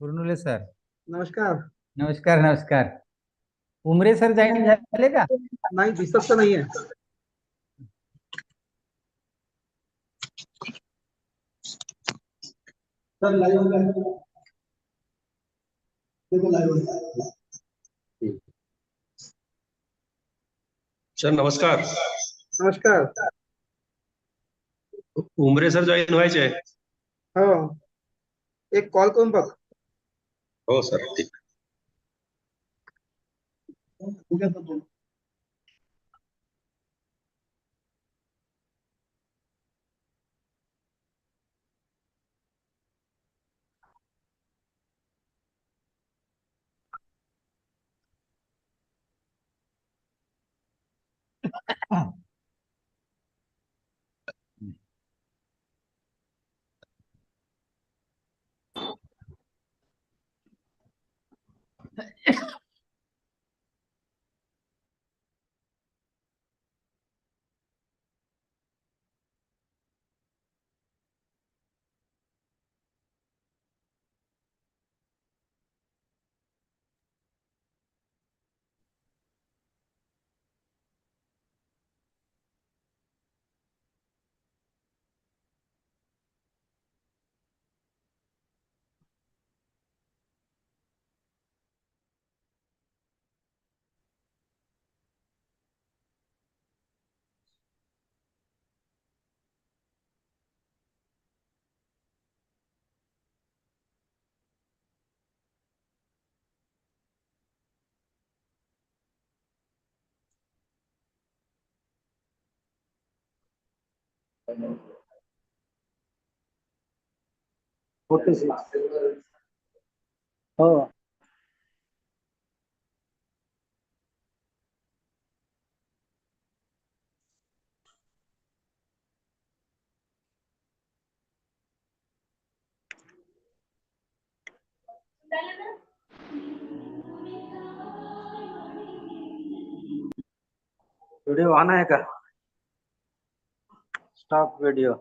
गुरुनुले sir. नमस्कार. नमस्कार नमस्कार. उमरे सर जॉईन झाले का? नाही, दिसत तर नाहीये. Sir live live. सर नमस्कार. नमस्कार. उमरे सर जॉईन व्हायचे. हो, एक कॉल करून बघ. हो सर, ठीक. हो. व्हिडिओ ऑन आहे का? Stop video.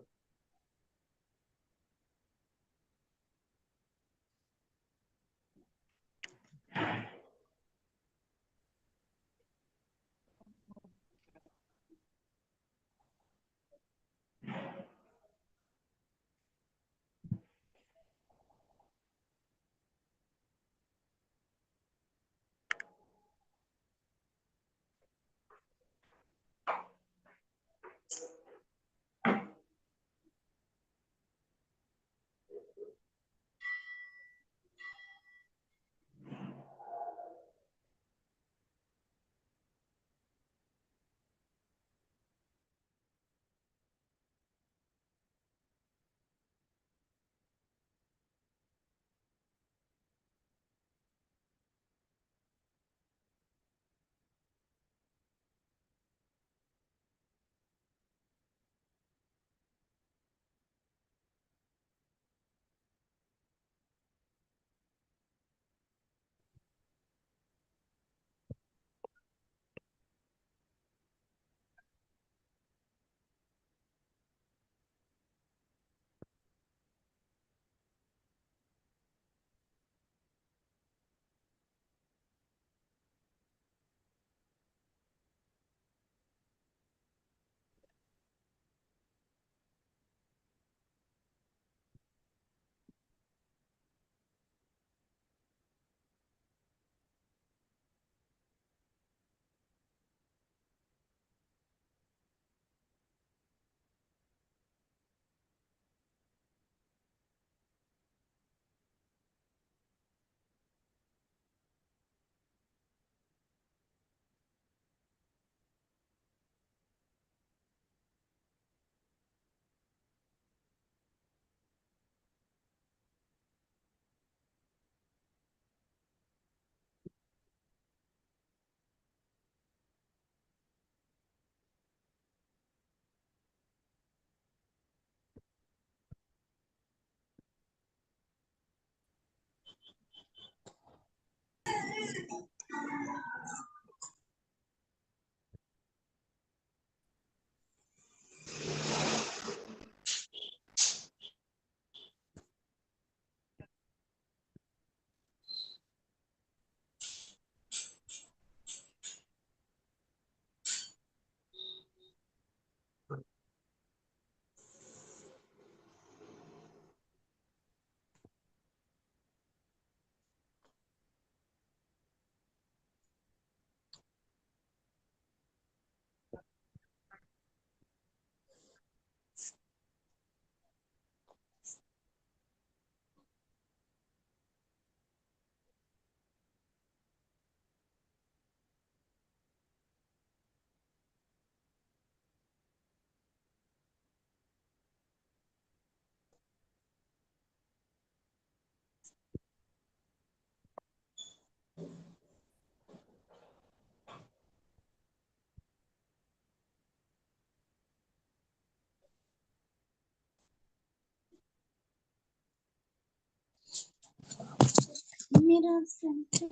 मेरा संदेह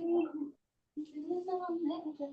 मिलना मेरा।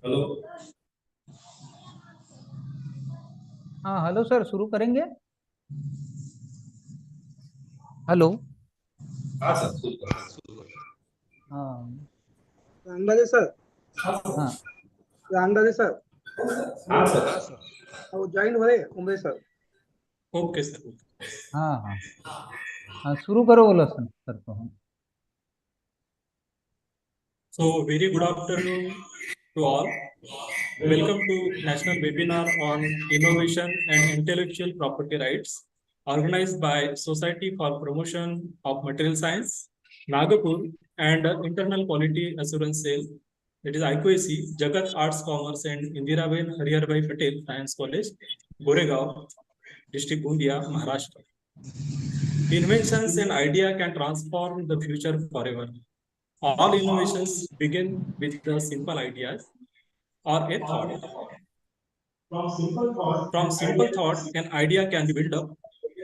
हेलो। हाँ हेलो सर, शुरू करेंगे। हेलो। हाँ सर, शुरू करो। हाँ रामदास सर। हाँ रामदास सर। हाँ सर। वो ज्वाइन हो रहे उमरे सर। Okay sir. हाँ हाँ हाँ, शुरू करो बोलो सर को। हाँ So, very good afternoon to all. Welcome to National Webinar on Innovation and Intellectual Property Rights, organized by Society for Promotion of Material Science, Nagapur, and Internal Quality Assurance Cell, that is IQAC, Jagat Arts, Commerce, and Indiraben Hariyarbai Patel Science College, Goregaon, District Undia, Maharashtra. Inventions and idea can transform the future forever. All innovations begin with the simple ideas or a thought. From simple thought, an idea can be built up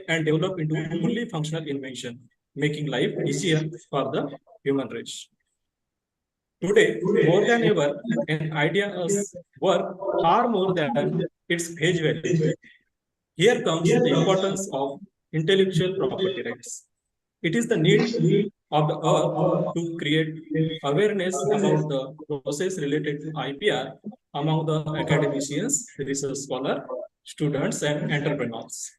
and develop into fully functional invention, making life easier for the human race. Today, more than ever, an idea is worth far more than its face value. Here comes the importance of intellectual property rights. It is the need of the earth to create awareness about the process related to IPR among the academicians, research scholars, students, and entrepreneurs.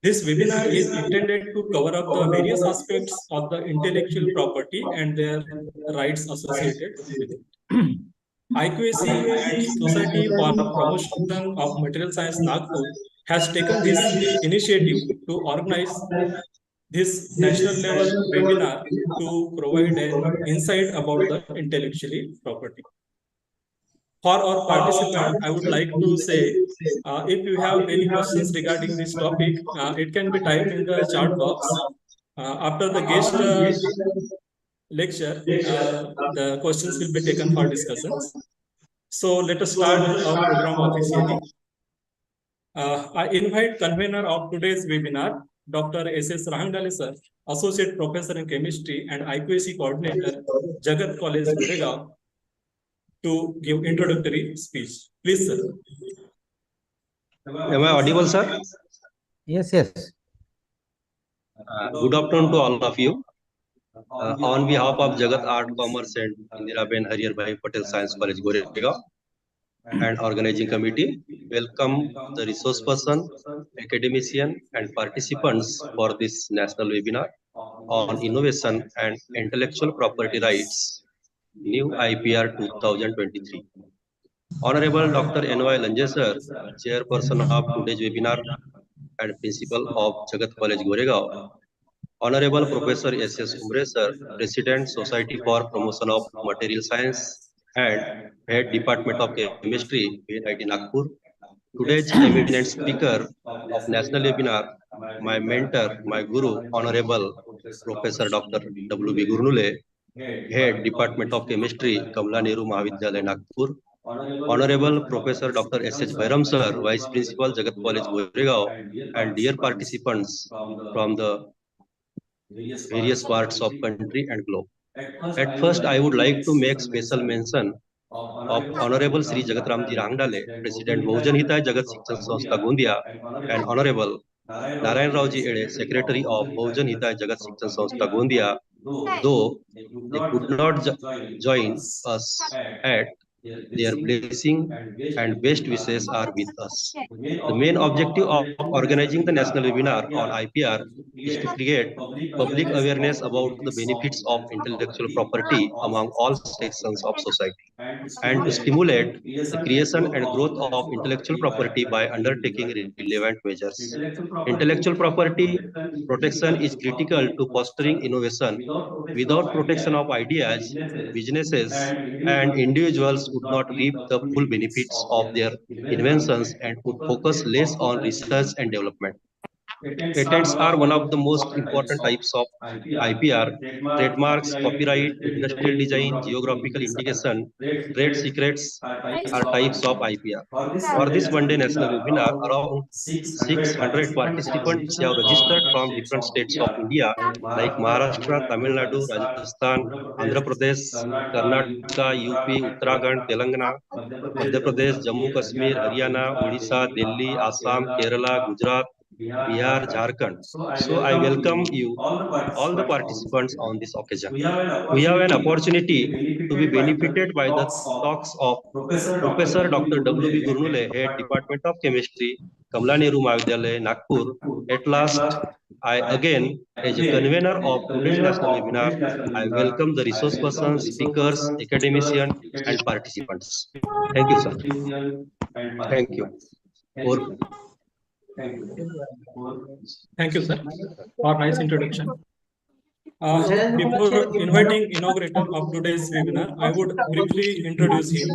This webinar is intended to cover up the various aspects of the intellectual property and their rights associated with it. IQAC and Society for Promotion of Material Science Nagpur has taken this initiative to organize this national level webinar to provide an insight about the intellectually property. For our participant, I would like to say, if you have any questions regarding this topic, it can be typed in the chat box. After the guest lecture, the questions will be taken for discussions. So let us start our program officially. I invite convener of today's webinar, Dr. S.S. Rahangdale sir, Associate Professor in Chemistry and IQAC Coordinator, Jagat College, Goregaon, to give introductory speech. Please, sir. Am I audible, sir? Yes, yes. Good afternoon to all of you. On behalf of Jagat Art, Commerce and Indiraben Hariyar Bhai Patel Science College, Goregaon, and organizing committee, welcome the resource person, academician, and participants for this national webinar on innovation and intellectual property rights, new IPR 2023. Honorable Dr. N.Y. Lanjesar, Chairperson of today's webinar and Principal of Jagat College, Goregaon. Honorable Professor S.S. Umre sir, President, Society for Promotion of Material Science and Head Department of Chemistry, IIT Nagpur. Today's eminent speaker of National Webinar, my mentor, my guru, Honorable Professor Dr. W.B. Gurnule, Head Department of Chemistry, Kamla Nehru Mahavidyalaya, Nagpur. Honorable Professor Dr. S.H. Bhairam sir, Vice Principal, Jagat College, Goregaon, and dear participants from the various parts of country and globe. At first, I would like to make special mention of Honorable Sri Jagatramji Rangdale, President Bahujan Hitai Jagat Shikshan Sanstha Gondia, and Honorable Narayan Raoji Ede, Secretary of Bahujan Hitai Jagat Shikshan Sanstha Gondia, though they could not join us at their blessing and best wishes are with us. The main objective of organizing the national webinar on IPR is to create public awareness about the benefits of intellectual property among all sections of society and to stimulate the creation and growth of intellectual property by undertaking relevant measures. Intellectual property protection is critical to fostering innovation. Without protection of ideas, businesses, and individuals would not reap the full benefits of their inventions and would focus less on research and development. Patents are one of the most important types of IPR. Trademarks, copyright, industrial design, geographical indication, trade secrets are types of IPR. For this one-day national webinar, around 600 participants have registered from different states of India like Maharashtra, Tamil Nadu, Rajasthan, Andhra Pradesh, Karnataka, UP, Uttarakhand, Telangana, Madhya Pradesh, Jammu Kashmir, Haryana, Odisha, Delhi, Assam, Kerala, Gujarat, Bihar, Jharkhand. So I welcome you, all the participants on this occasion. We have an opportunity to be benefited by the talks of Professor Dr. W.B. Gurnule, Head Department of Chemistry, Kamla Nehru Mahavidyalaya, Nagpur. At last, I again, as a convener of today's national webinar, I welcome the resource persons, speakers, academicians, and participants. Thank you, sir. Thank you. Thank you, sir, for nice introduction. Before inviting inaugurator of today's webinar, I would briefly introduce him.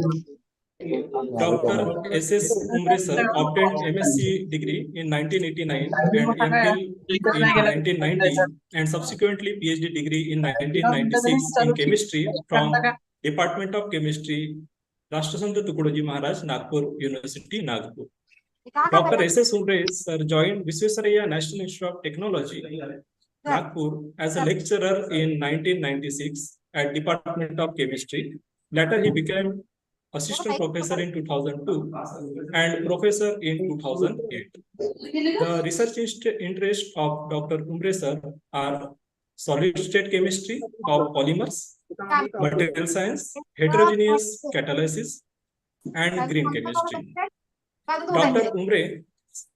Dr. S.S. Umre sir obtained MSc degree in 1989 and MPhil in 1990 and subsequently PhD degree in 1996 in chemistry from Department of Chemistry, Rashtrasant Tukadoji Maharaj, Nagpur University, Nagpur. Dr. S.S. Umre sir joined Visvesvaraya National Institute of Technology, Nagpur as a lecturer in 1996 at Department of Chemistry. Later, he became assistant professor in 2002, and professor in 2008. The research interests of Dr. Umbre sir are solid state chemistry of polymers, material science, heterogeneous catalysis, and green chemistry. Dr. Umbre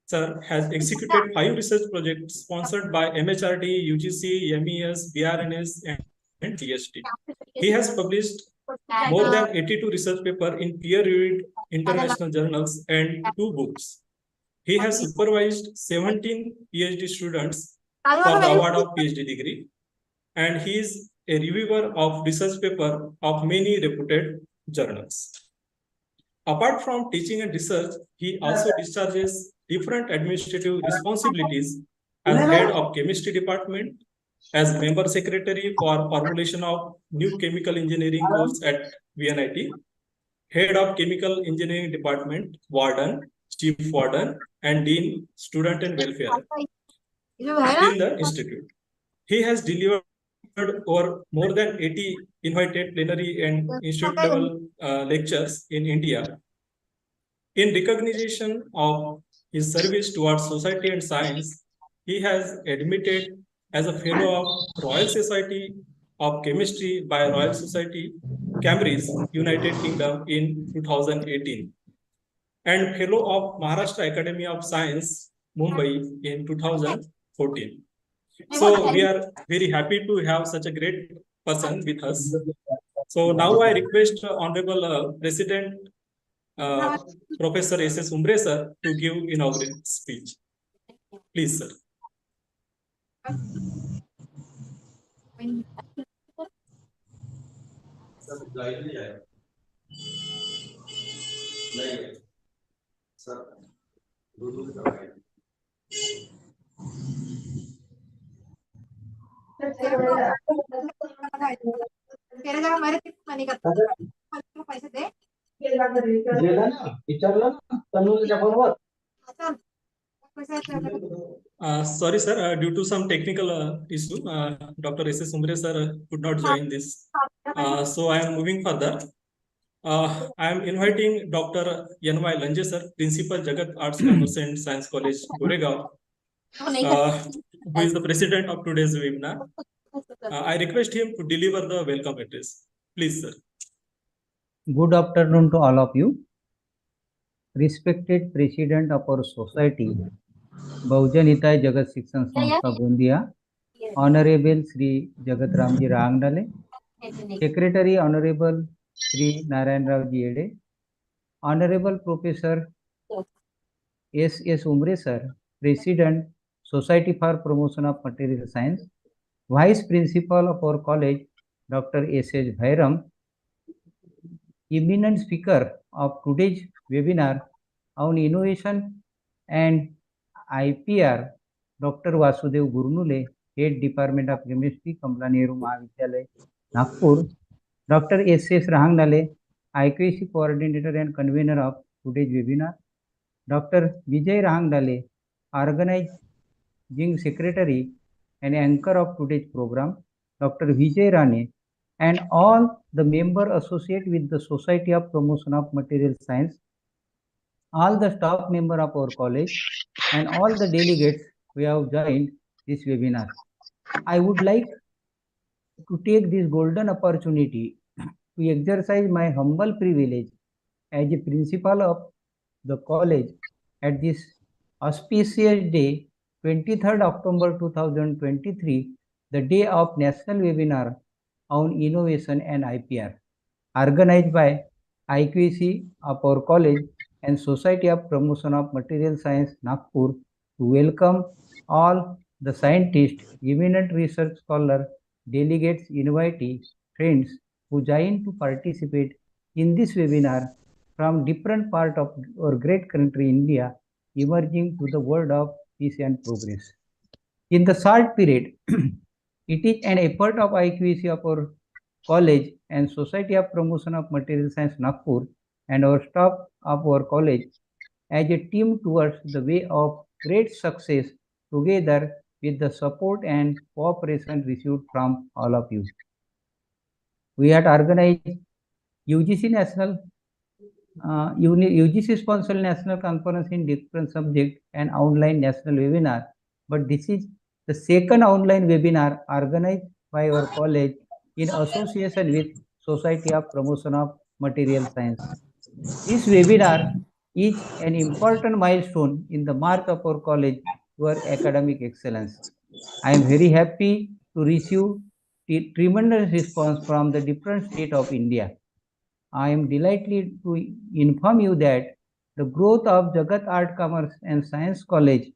sir has executed 5 research projects sponsored by MHRD, UGC, MES, BRNS, and TST. He has published more than 82 research papers in peer-reviewed international journals and 2 books. He has supervised 17 PhD students for the award of PhD degree, and he is a reviewer of research paper of many reputed journals. Apart from teaching and research, he also discharges different administrative responsibilities as head of chemistry department, as member secretary for formulation of new chemical engineering course at VNIT, head of chemical engineering department, warden, chief warden, and dean student and welfare in the institute. He has delivered over more than 80 invited plenary and institute level lectures in India. In recognition of his service towards society and science, he has admitted as a fellow of Royal Society of Chemistry by Royal Society, Cambridge, United Kingdom in 2018, and fellow of Maharashtra Academy of Science, Mumbai in 2014. So we are very happy to have such a great person with us. So now I request Honorable President Professor S.S. Umbre sir to give inaugural speech. Please, sir. Sorry, sir. Due to some technical issue, Dr. S.S. Umbre sir could not join this. So I am moving further. I am inviting Dr. N.Y. Lanje sir, Principal Jagat Arts, Commerce and Science College, Goregaon, who is the president of today's webinar. I request him to deliver the welcome address. Please, sir. Good afternoon to all of you. Respected President of our society, बहुजन हिताय जगत शिक्षण संस्था Gondia, Honorable Sri Jagat Ramji Rangdale, Secretary Honorable Sri Narayan Ravji Ede, Honorable Professor S.S. Umbre sir, President, Society for Promotion of Material Science, Vice Principal of our college, Dr. S.H. Bhairam, eminent speaker of today's webinar on innovation and IPR, Dr. Vasudev Gurnule, Head Department of Chemistry, Kamala Nehru Mahavidyalaya, Nagpur, Dr. S.S. Rahangnale, IQAC Coordinator and Convener of today's webinar, Dr. Vijay Rahangnale, Organizing Secretary and Anchor of today's program, Dr. Vijay Rane, and all the member associate with the Society of Promotion of Material Science, all the staff member of our college, and all the delegates who have joined this webinar. I would like to take this golden opportunity to exercise my humble privilege as a principal of the college at this auspicious day, 23rd October 2023, the day of National Webinar on Innovation and IPR, organized by IQAC of our college and Society of Promotion of Material Science, Nagpur, to welcome all the scientists, eminent research scholars, delegates, invitees, friends who join to participate in this webinar from different parts of our great country, India, emerging to the world of peace and progress. In the short period, it is an effort of IQAC of our college and Society of Promotion of Material Science, Nagpur, and our staff of our college as a team towards the way of great success together with the support and cooperation received from all of you. We had organized UGC National UGC sponsored national conference in different subject and online national webinar. But this is the second online webinar organized by our college in association with Society of Promotion of Material Science. This webinar is an important milestone in the march of our college toward academic excellence. I am very happy to receive tremendous response from the different states of India. I am delighted to inform you that the growth of Jagat Art, Commerce and Science College,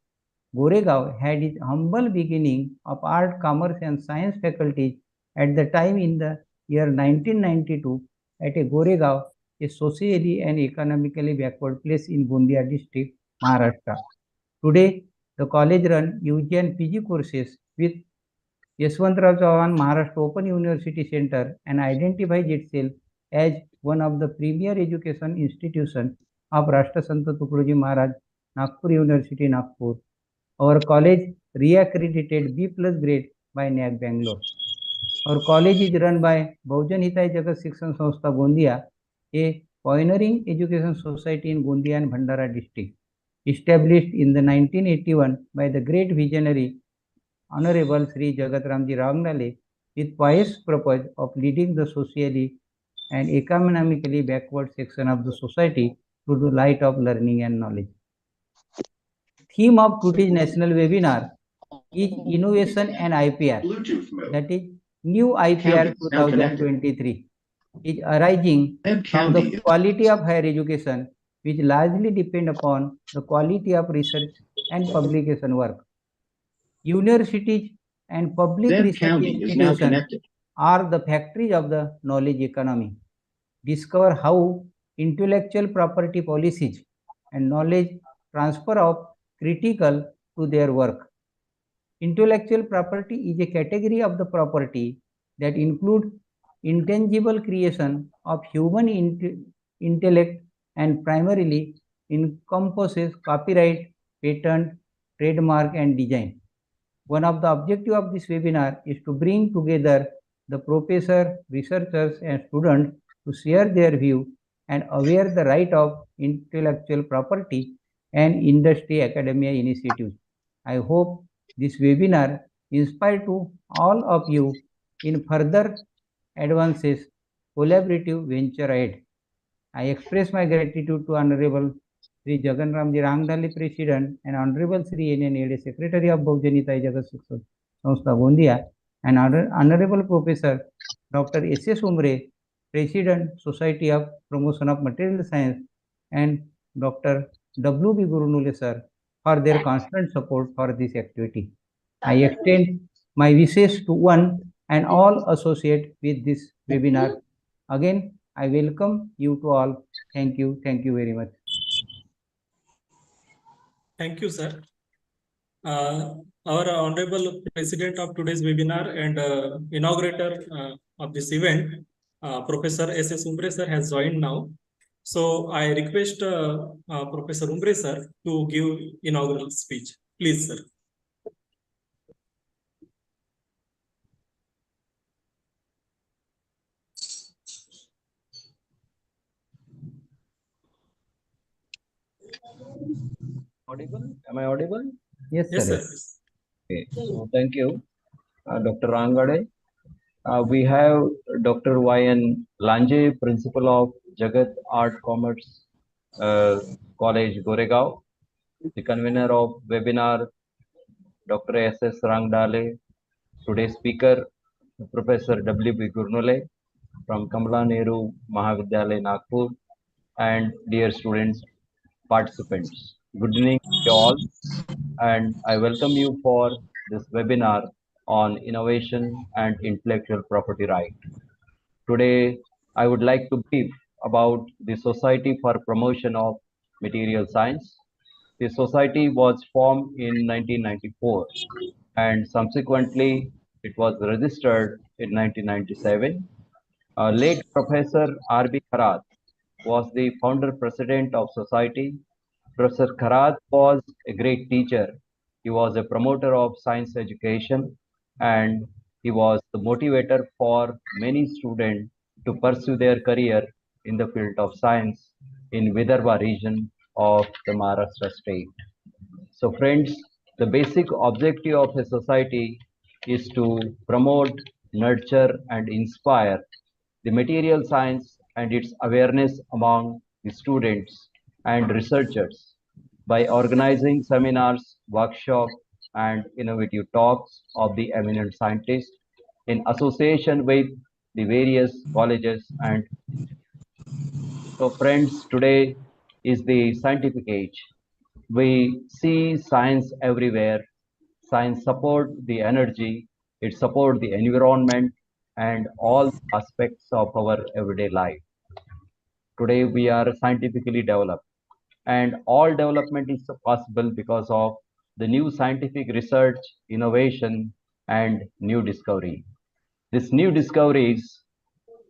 Goregaon, had its humble beginning of art, commerce and science faculties at the time in the year 1992 at a Goregaon, a socially and economically backward place in Gondia district, Maharashtra. Today, the college runs UG and PG courses with Yashwantrao Chauhan Maharashtra Open University Center and identifies itself as one of the premier education institutions of Rashtrasanta Tukadoji Maharaj Nagpur University, Nagpur. Our college re-accredited B+ grade by NAC Bangalore. Our college is run by Bahujan Hitai Jagat Shikshan Sanstha Gondia, a pioneering education society in Gondia and Bhandara district, established in the 1981 by the great visionary Honorable Sri Jagat Ramji Rangnale with pious purpose of leading the socially and economically backward section of the society to the light of learning and knowledge. Theme of today's national webinar is Innovation and IPR, that is New IPR 2023, is arising from the quality of higher education, which largely depend upon the quality of research and publication work. Universities and public research institutions are the factories of the knowledge economy. Discover how intellectual property policies and knowledge transfer are critical to their work. Intellectual property is a category of the property that include intangible creation of human intellect and primarily encompasses copyright, patent, trademark and design. One of the objectives of this webinar is to bring together the professors, researchers and students to share their view and aware the right of intellectual property and industry academia initiatives. I hope this webinar inspire to all of you in further advances collaborative venture ahead. I express my gratitude to Honorable Sri Jagan Ramji Rangdale, President, and Honorable Sri N. Ede, Secretary of Bahujan Hitai Jagat Shikshan Sanstha Gondia, and Honorable Professor Dr. S.S. Umre, President, Society of Promotion of Material Science, and Dr. W.B. Gurunule sir for their constant support for this activity. I extend my wishes to one and all associated with this webinar. Again, I welcome you to all. Thank you. Thank you very much. Thank you, sir. Our Honorable President of today's webinar and inaugurator of this event, Professor S.S. Umbre sir has joined now. So I request Professor Umbre sir to give inaugural speech. Please, sir. Audible? Am I audible? Yes, Yes, sir. sir. Okay. So thank you, Dr. Rangade. We have Dr. Y.N. Lanje, Principal of Jagat Art Commerce College, Goregaon. The convener of webinar, Dr. S.S. Rangdale. Today's speaker, Professor W.B. Gurnule from Kamala Nehru Mahavidyalaya, Nagpur. And dear students, participants. Good evening to you all. And I welcome you for this webinar on innovation and intellectual property right. Today, I would like to brief about the Society for Promotion of Material Science. The society was formed in 1994 and subsequently it was registered in 1997. Late Professor R.B. Kharat was the founder president of society. Professor Kharat was a great teacher. He was a promoter of science education and he was the motivator for many students to pursue their career in the field of science. in Vidarbha region of the Maharashtra state. So friends, the basic objective of a society is to promote, nurture and inspire the material science and its awareness among the students and researchers by organizing seminars, workshops and innovative talks of the eminent scientists in association with the various colleges and so friends, today is the scientific age. We see science everywhere. Science support the energy, it support the environment and all aspects of our everyday life. Today we are scientifically developed and all development is possible because of the new scientific research, innovation and new discovery. These new discoveries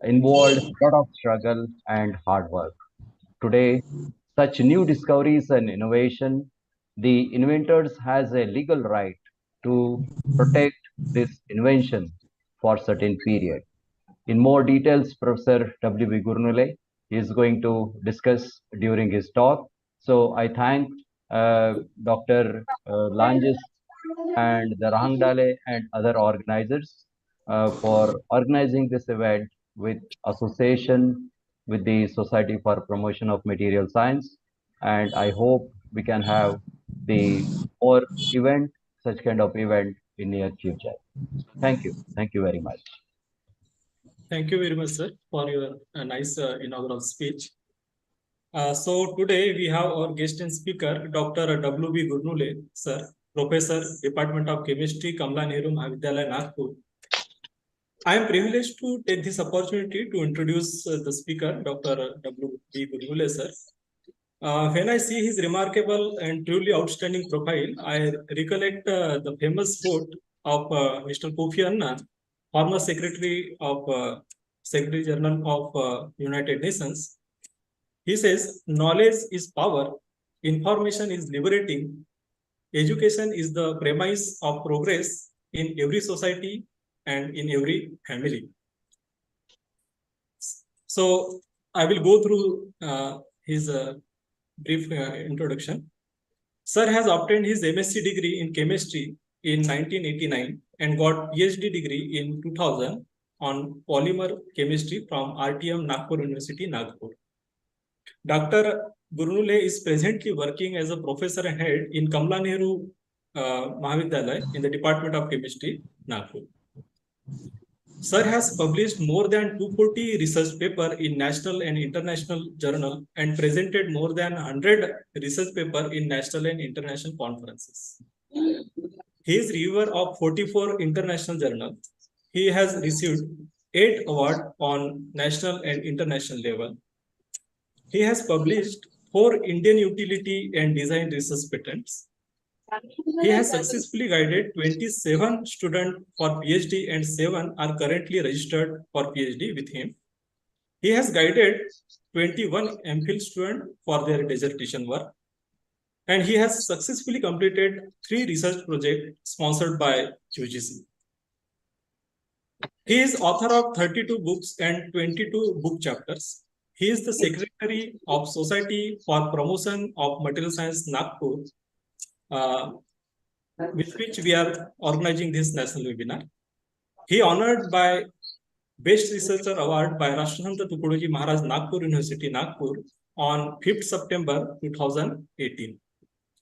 involved a lot of struggle and hard work. Today, such new discoveries and innovation, the inventors has a legal right to protect this invention for certain period. In more details, Professor W.B. Gurnule is going to discuss during his talk. So I thank Dr. Langes and the Rahangdale and other organizers for organizing this event with association with the Society for Promotion of Material Science. And I hope we can have the more event, such kind of event in near future. Thank you. Thank you very much. Thank you very much, sir, for your nice inaugural speech. So today we have our guest and speaker, Dr. W.B. Gurnule, sir, Professor, Department of Chemistry, Kamla Nehru Mahavidyalaya, Nagpur. I am privileged to take this opportunity to introduce the speaker, Dr. W.B. Gurnule, sir. When I see his remarkable and truly outstanding profile, I recollect the famous quote of Mr. Kofi Annan, former Secretary of Secretary General of United Nations. He says, knowledge is power, information is liberating, education is the premise of progress in every society and in every family. So I will go through his brief introduction. Sir has obtained his MSc degree in chemistry in 1989 and got PhD degree in 2000 on polymer chemistry from RTM Nagpur University, Nagpur. Dr. Gurnule is presently working as a professor head in Kamla Nehru Mahavidyalaya in the Department of Chemistry, Nagpur. Sir has published more than 240 research papers in national and international journal and presented more than 100 research papers in national and international conferences. He is reviewer of 44 international journals. He has received 8 awards on national and international level. He has published 4 Indian utility and design research patents. He has successfully guided 27 students for PhD and 7 are currently registered for PhD with him. He has guided 21 MPhil students for their dissertation work. And he has successfully completed 3 research projects sponsored by UGC. He is author of 32 books and 22 book chapters. He is the Secretary of Society for Promotion of Material Science, Nagpur, with which we are organizing this national webinar. He honored by Best Researcher Award by Rashtrasanta Tukadoji Maharaj Nagpur University, Nagpur on 5th September 2018.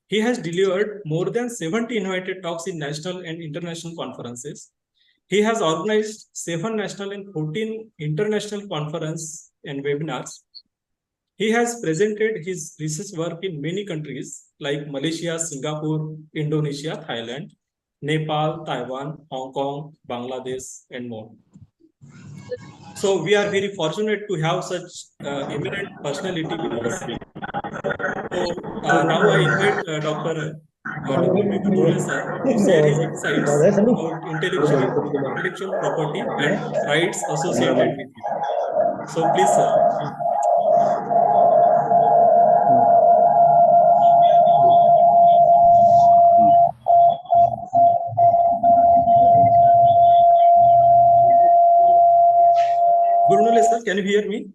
He has delivered more than 70 invited talks in national and international conferences. He has organized 7 national and 14 international conferences and webinars. He has presented his research work in many countries like Malaysia, Singapore, Indonesia, Thailand, Nepal, Taiwan, Hong Kong, Bangladesh, and more. So we are very fortunate to have such eminent personality with us. So now I invite Dr. W.B. Gurnule sir to share his insights about intellectual property and rights associated with it. So please, sir. Gurnule sir, can you hear me?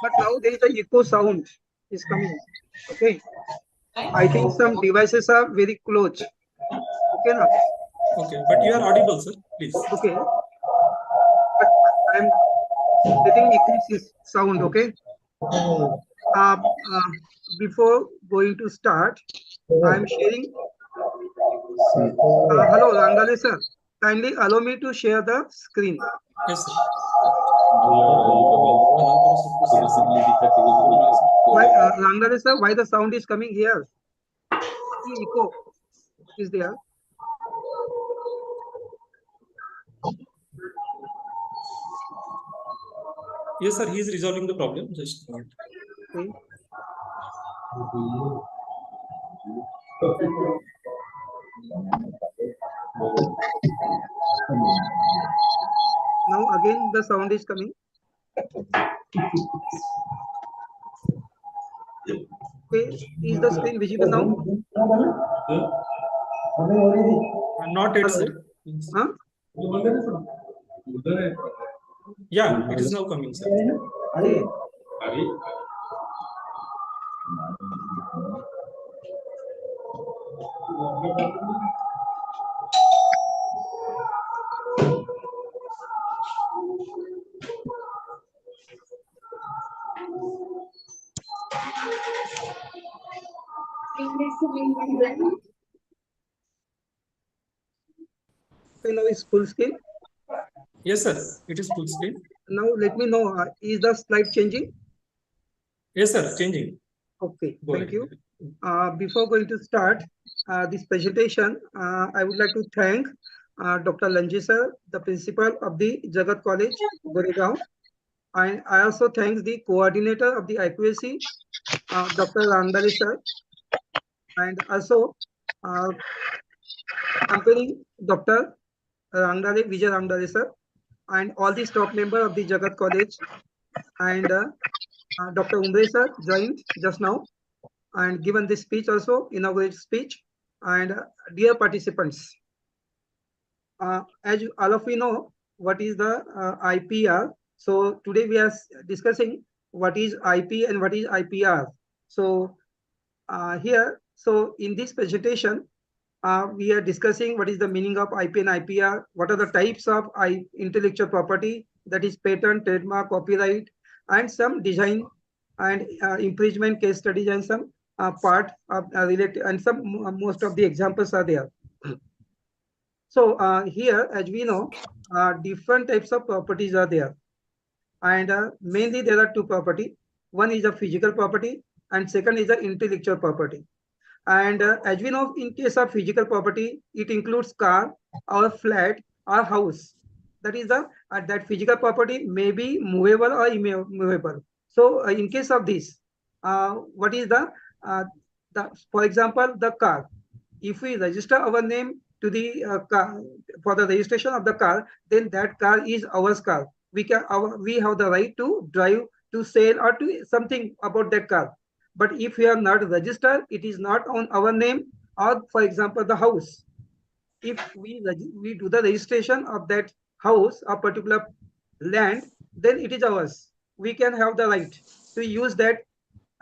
but now there is a echo sound is coming. Okay. I think some devices are very close. Okay, now. Okay, but you are audible, sir. Please. Okay. But I'm getting increases sound. Okay. Uh, uh, Before going to start, I'm sharing. Hello, Rangale sir. Kindly allow me to share the screen. Yes, sir. Allow करो सबको share, sir. Why, Rangale sir? Why the sound is coming here? The echo is there. Yes, sir. He is resolving the problem. Just a minute. Okay. Now again the sound is coming. Okay, is the screen visible now? Not yet, Hello? sir. Huh? Yeah, it is now coming, sir. Okay. Okay, now it's full screen. Yes, sir. It is full screen. Now let me know, is the slide changing? Yes, sir. Changing. Okay, Go thank ahead. you. Before going to start this presentation, I would like to thank Dr. Lanji sir, the principal of the Jagat College, Goregaon. And I also thank the coordinator of the IPSC, Dr. Randale sir, and also uh, accompanying Dr. Rangdale, Vijay Rangdale sir, and all the staff member of the Jagat College, and Dr. Umbre sir joined just now and given this speech also, inaugural speech, and dear participants, as all of you know, what is the IPR? So today we are discussing what is IP and what is IPR. So so in this presentation, we are discussing what is the meaning of IP and IPR, what are the types of intellectual property, that is patent, trademark, copyright, and some design and infringement case studies, and some part of related, and some most of the examples are there. So here, as we know, different types of properties are there, and mainly there are two property. One is a physical property, and second is the intellectual property. And as we know, in case of physical property, it includes car or flat or house. That is that physical property may be movable or immovable. So in case of this, what is for example, the car. If we register our name to the car for the registration of the car, then that car is our car. We have the right to drive, to sell, or to something about that car. But if we are not registered, it is not on our name. Or for example, the house. If we do the registration of that house or particular land, then it is ours. We can have the right to use that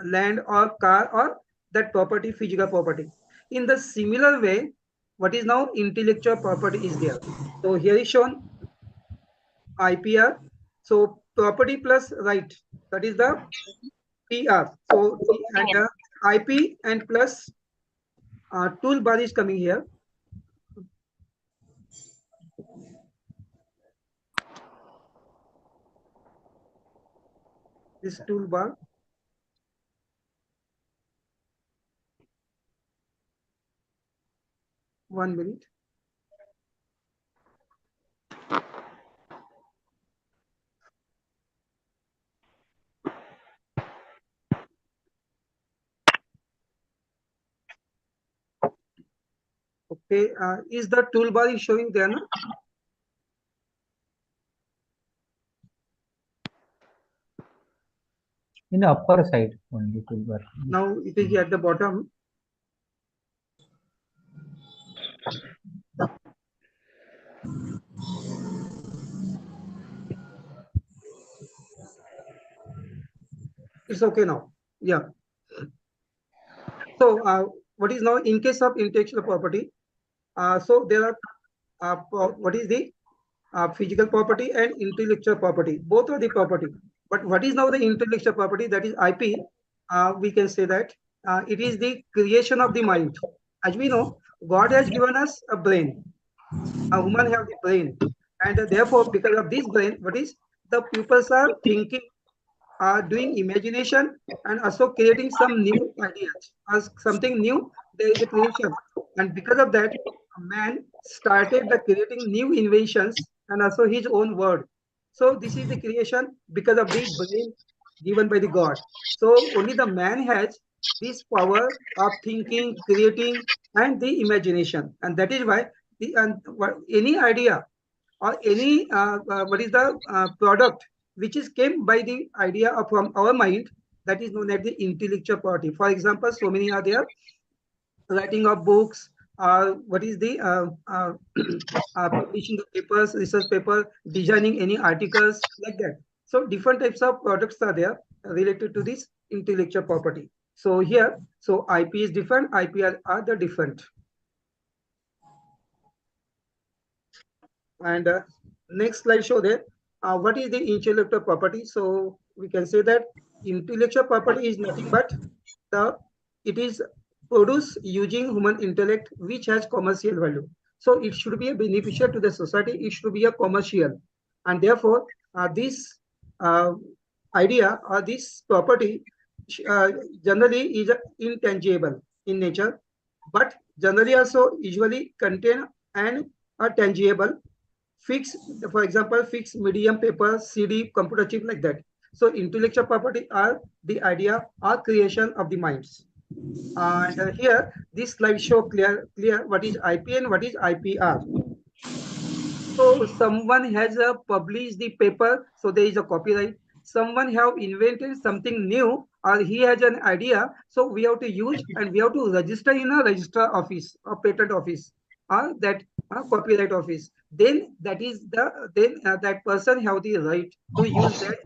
land or car or that property, physical property. In the similar way, what is now intellectual property is there. So here is shown IPR. So property plus right, that is the PR. So and IP and plus toolbar is coming here. This toolbar. One minute. Okay, is the toolbar is showing there? No? In the upper side only toolbar. Now it is at the bottom. It's okay now. Yeah. So what is now in case of intellectual property? So there are what is the physical property and intellectual property. Both are the property. But what is now the intellectual property? That is IP. We can say that it is the creation of the mind. As we know, God has given us a brain. A woman have the brain, and therefore, because of this brain, what is the pupils are thinking, are doing imagination, and also creating some new ideas. As something new, there is a creation, and because of that, a man started the creating new inventions and also his own word. So this is the creation because of the brain given by the God. So only the man has this power of thinking, creating, and the imagination, and that is why any idea or any what is the product which is came by the idea of from our mind, that is known as the intellectual property. For example, so many are there: writing of books, what is the publishing of papers, research paper, designing any articles, like that. So different types of products are there related to this intellectual property. So here, so IP is different, IPR are the different. And next slide show that what is the intellectual property. So we can say that intellectual property is nothing but the it is produced using human intellect which has commercial value. So it should be a beneficial to the society. It should be a commercial, and therefore this uh, idea or this property uh, generally is intangible in nature, but generally also usually contain an a tangible fixed, for example, fixed medium, paper, CD, computer chip, like that. So intellectual property are the idea or creation of the minds. And here, this slide show clear what is IP and what is IPR. So someone has published the paper, so there is a copyright. Someone have invented something new, or he has an idea, so we have to use and we have to register in a register office or patent office or that copyright office. Then that person have the right to use that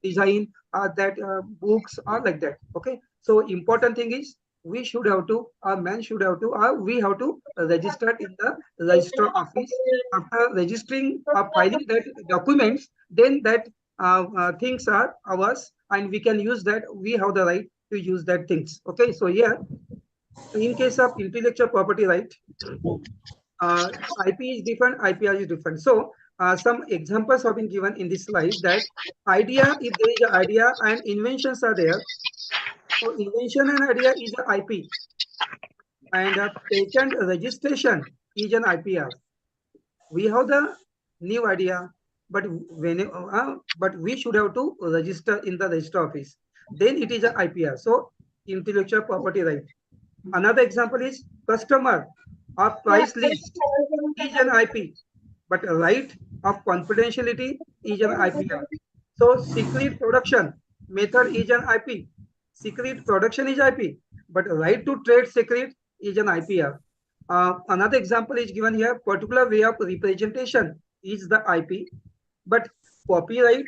design that books or like that. Okay. So important thing is we should have to, a man should have to, or we have to register in the register office. After registering or filing that documents, then that things are ours and we can use that. We have the right to use that things. Okay, so here, in case of intellectual property right, uh, IP is different, IPR is different. So some examples have been given in this slide that idea, if there is an idea and inventions are there, so invention and idea is an IP, and patent registration is an IPR. We have the new idea, but but we should have to register in the register office. Then it is an IPR. So intellectual property right. Another example is customer or price list is an IP, but right of confidentiality is an IPR. So secret production method is an IP. Secret production is IP, but right to trade secret is an IPR. Another example is given here. Particular way of representation is the IP, but copyright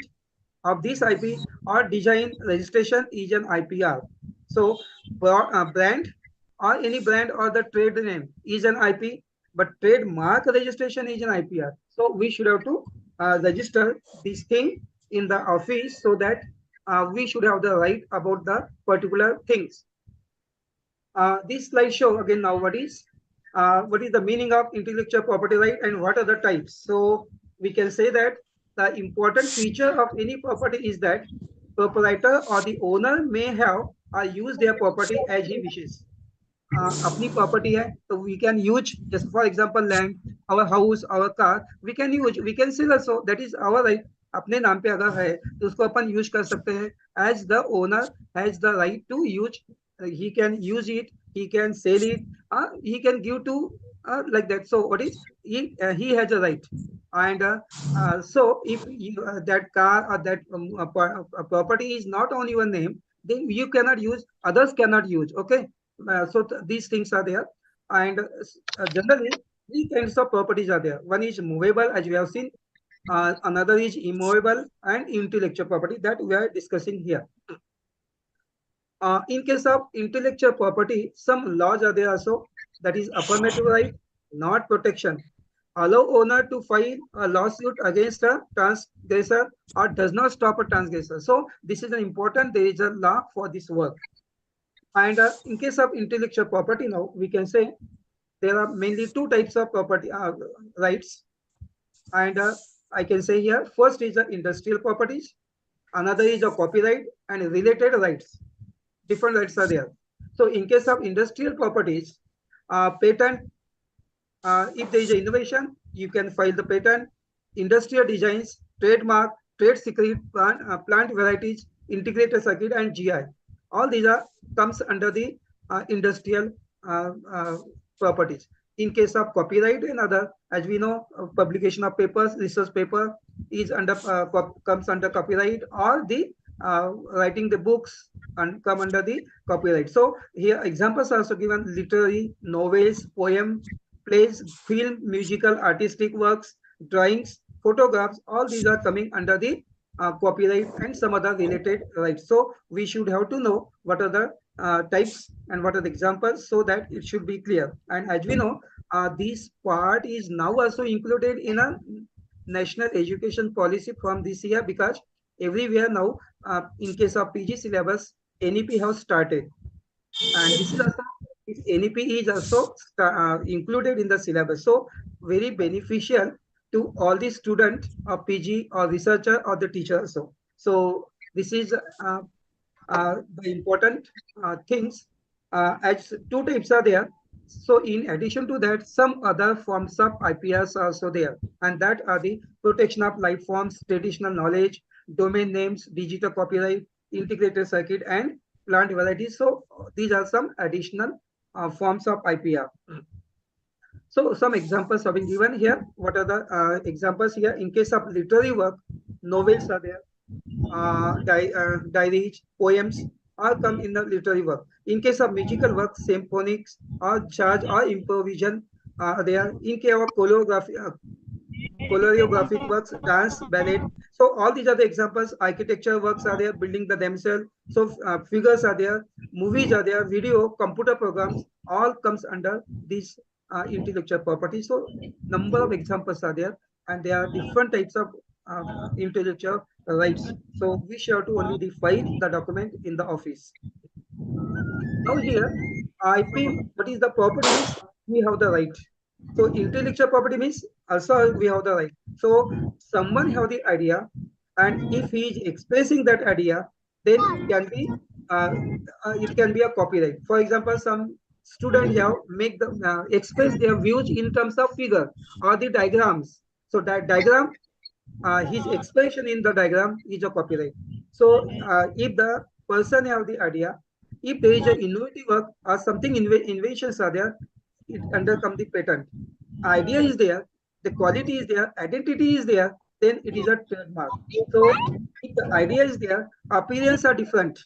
of this IP or design registration is an IPR. So brand or any brand or the trade name is an IP, but trademark registration is an IPR. So we should have to register this thing in the office so that we should have the right about the particular things. This slide show again now what is the meaning of intellectual property right and what are the types. So we can say that the important feature of any property is that proprietor or the owner may have or use their property as he wishes. अपनी property है तो we can use just for example land our house our car we can sell also that is our right अपने नाम पे अगर है तो उसको अपन यूज कर सकते हैं as the owner has the right to use he can use it, he can sell it, he can give to like that. So what is he has a right. And so if that car or that property is not on your name, then you cannot use, others cannot use. Okay. So these things are there. And generally three kinds of properties are there. One is movable, as we have seen. another is immovable and intellectual property that we are discussing here. In case of intellectual property, some laws are there also, that is affirmative right, not protection. Allow owner to file a lawsuit against a transgressor or does not stop a transgressor. So this is an important, there is a law for this work. And in case of intellectual property now, we can say there are mainly two types of property rights. And I can say here, first is the industrial properties, another is a copyright and related rights. Different rights are there. So in case of industrial properties, patent, if there is an innovation, you can file the patent. Industrial designs, trademark, trade secret, plant varieties, integrated circuit, and GI. All these are comes under the industrial properties. In case of copyright and other, as we know, publication of papers, research paper is under comes under copyright, or the writing the books and come under the copyright. So here examples are also given: literary, novels, poem, plays, film, musical, artistic works, drawings, photographs. All these are coming under the copyright and some other related rights. So we should have to know what are the types and what are the examples, so that it should be clear. And as we know, this part is now also included in a national education policy from this year, because everywhere now, in case of PG syllabus, NEP has started, and this is also, this NEP is also included in the syllabus. So very beneficial to all the student of PG or researcher or the teacher also. So this is the important things. As two types are there. So in addition to that, some other forms of IPRs are also there, and that are the protection of life forms, traditional knowledge, domain names, digital copyright, integrated circuit, and plant varieties. So these are some additional forms of IPR. So some examples have been given here. What are the examples here? In case of literary work, novels are there, diaries, poems, all come in the literary work. In case of musical work, symphonics or jazz or improvisation are there. In case of choreographic works, dance, ballet. So all these are the examples. Architecture works are there, building the themselves. So figures are there, movies are there, video, computer programs, all comes under this intellectual property. So number of examples are there, and there are different types of intellectual rights. So we shall to only define the document in the office. Now here, IP, what is the property means? We have the right. So intellectual property means also we have the right. So someone have the idea, and if he is expressing that idea, then it can be a copyright. For example, some student have make the express their views in terms of figure or the diagrams. So that diagram, his expression in the diagram is a copyright. So if the person have the idea, if there is an innovative work or something inventions are there, it under come the patent. Idea is there, the quality is there, identity is there, then it is a trademark. So if the idea is there, appearance are different.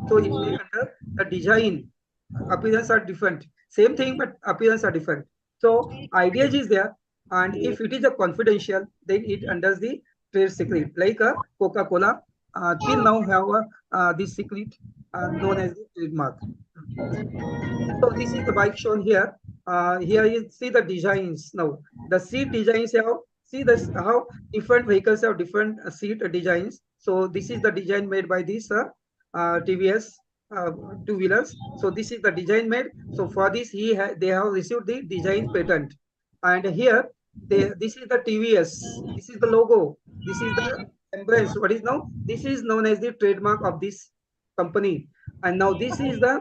So it may under the design, appearance are different. Same thing, but appearance are different. So ideas is there, and if it is a confidential, then it under the trade secret. Like a Coca-Cola, till now have this secret known as the trademark. So this is the bike shown here. Here you see the designs now. The seat designs have, see this how different vehicles have different seat designs. So this is the design made by this TVS two-wheelers. So this is the design made. So for this they have received the design patent. And here this is the TVS. This is the logo. This is the embrace. What is now? This is known as the trademark of this company. And now this is the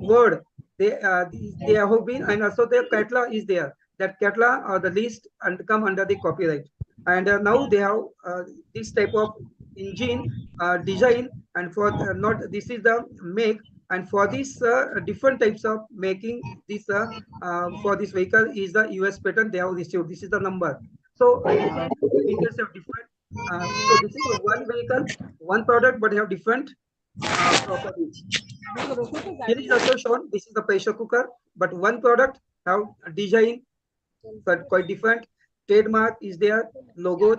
word they have been, and also their catalog is there. That catalog or the list and come under the copyright. And now they have this type of engine design, and for not this is the make, and for this different types of making this for this vehicle is the US patent they have received. This is the number. So different vehicles have different. So this is one vehicle, one product, but have different properties. Here is also shown. This is the pressure cooker, but one product have design but quite different. trademark is there, logo,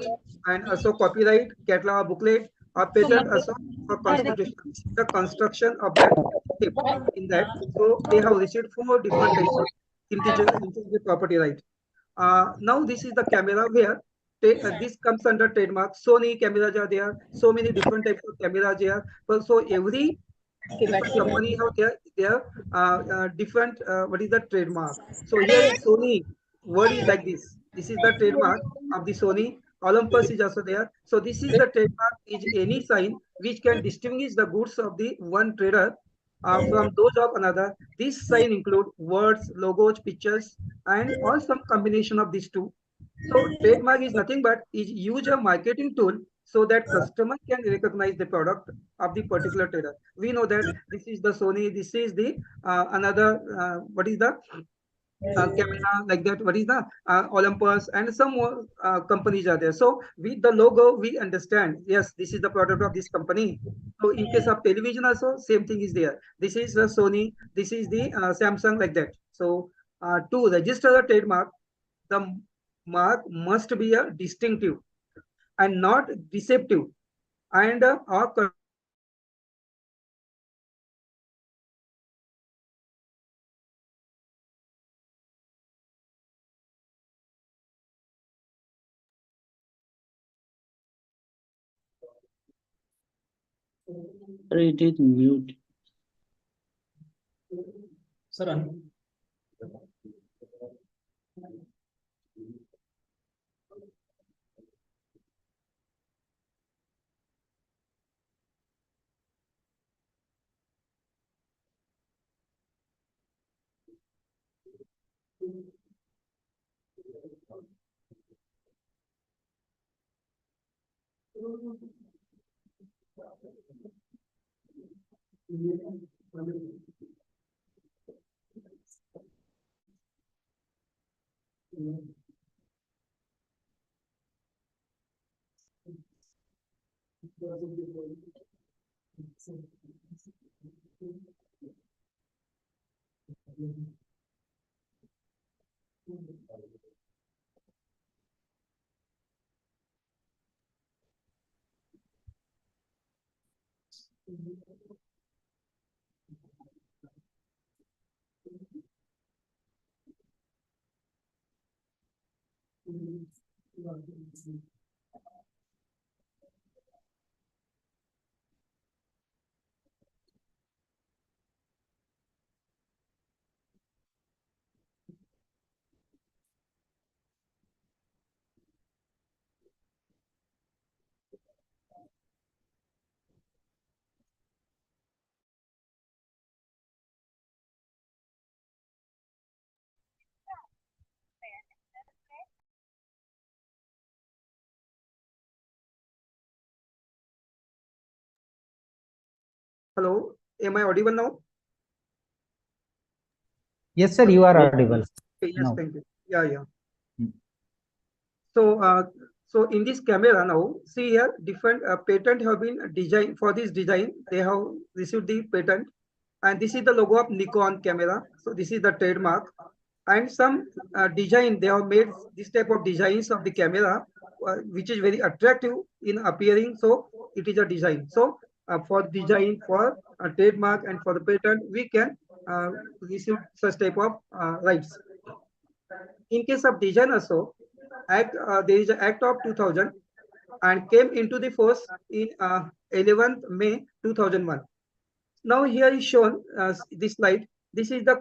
and also copyright, catalog, booklet, or patent also for the construction of that ship in that. So they have received 4 different types of intellectual property right. Now this is the camera where this comes under trademark. Sony cameras are there. So many different types of cameras here. But so every different company have their different what is the trademark. So here is Sony. Word is like this. This is the trademark of the Sony. Olympus is also there. So this is the trademark is any sign which can distinguish the goods of the one trader from those of another. This sign include words, logos, pictures, and or some combination of these two. So trademark is nothing but is use a marketing tool so that customer can recognize the product of the particular trader. We know that this is the Sony, this is the another what is the camera like that. What is the Olympus and some more companies are there. So with the logo, we understand yes, this is the product of this company. So in case of television also, same thing is there. This is the Sony, this is the Samsung like that. So to register the trademark, the mark must be a distinctive and not deceptive and or It is mute. Sir, hello, am I audible now? Yes, sir, you are audible. Okay, yes, now. thank you. Yeah, yeah. Hmm. So, so in this camera now, see here, different patent have been designed for this design. They have received the patent, and this is the logo of Nikon camera. So this is the trademark, and some design they have made this type of designs of the camera, which is very attractive in appearing. So it is a design. So for design, for a trademark, and for the patent, we can receive such type of rights. In case of design also, there is an Act of 2000 and came into the force in 11th May 2001. Now here is shown this slide. This is the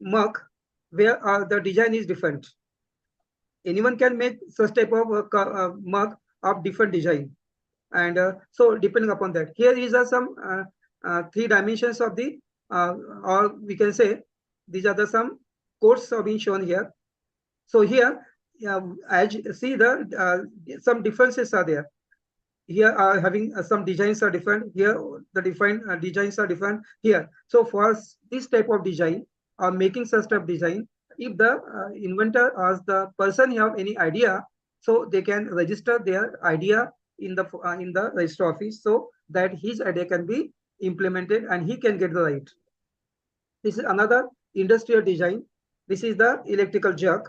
mark where the design is different. Anyone can make such type of mark of different design. And so depending upon that, here is some 3 dimensions of the, or we can say, these are the some codes have been shown here. So here, as you see some differences are there. Here are having some designs are different. Here the defined designs are different here. So for this type of design or making such type of design, if the inventor or the person have any idea, so they can register their idea in the register office, so that his idea can be implemented and he can get the right. This is another industrial design. This is the electrical jug.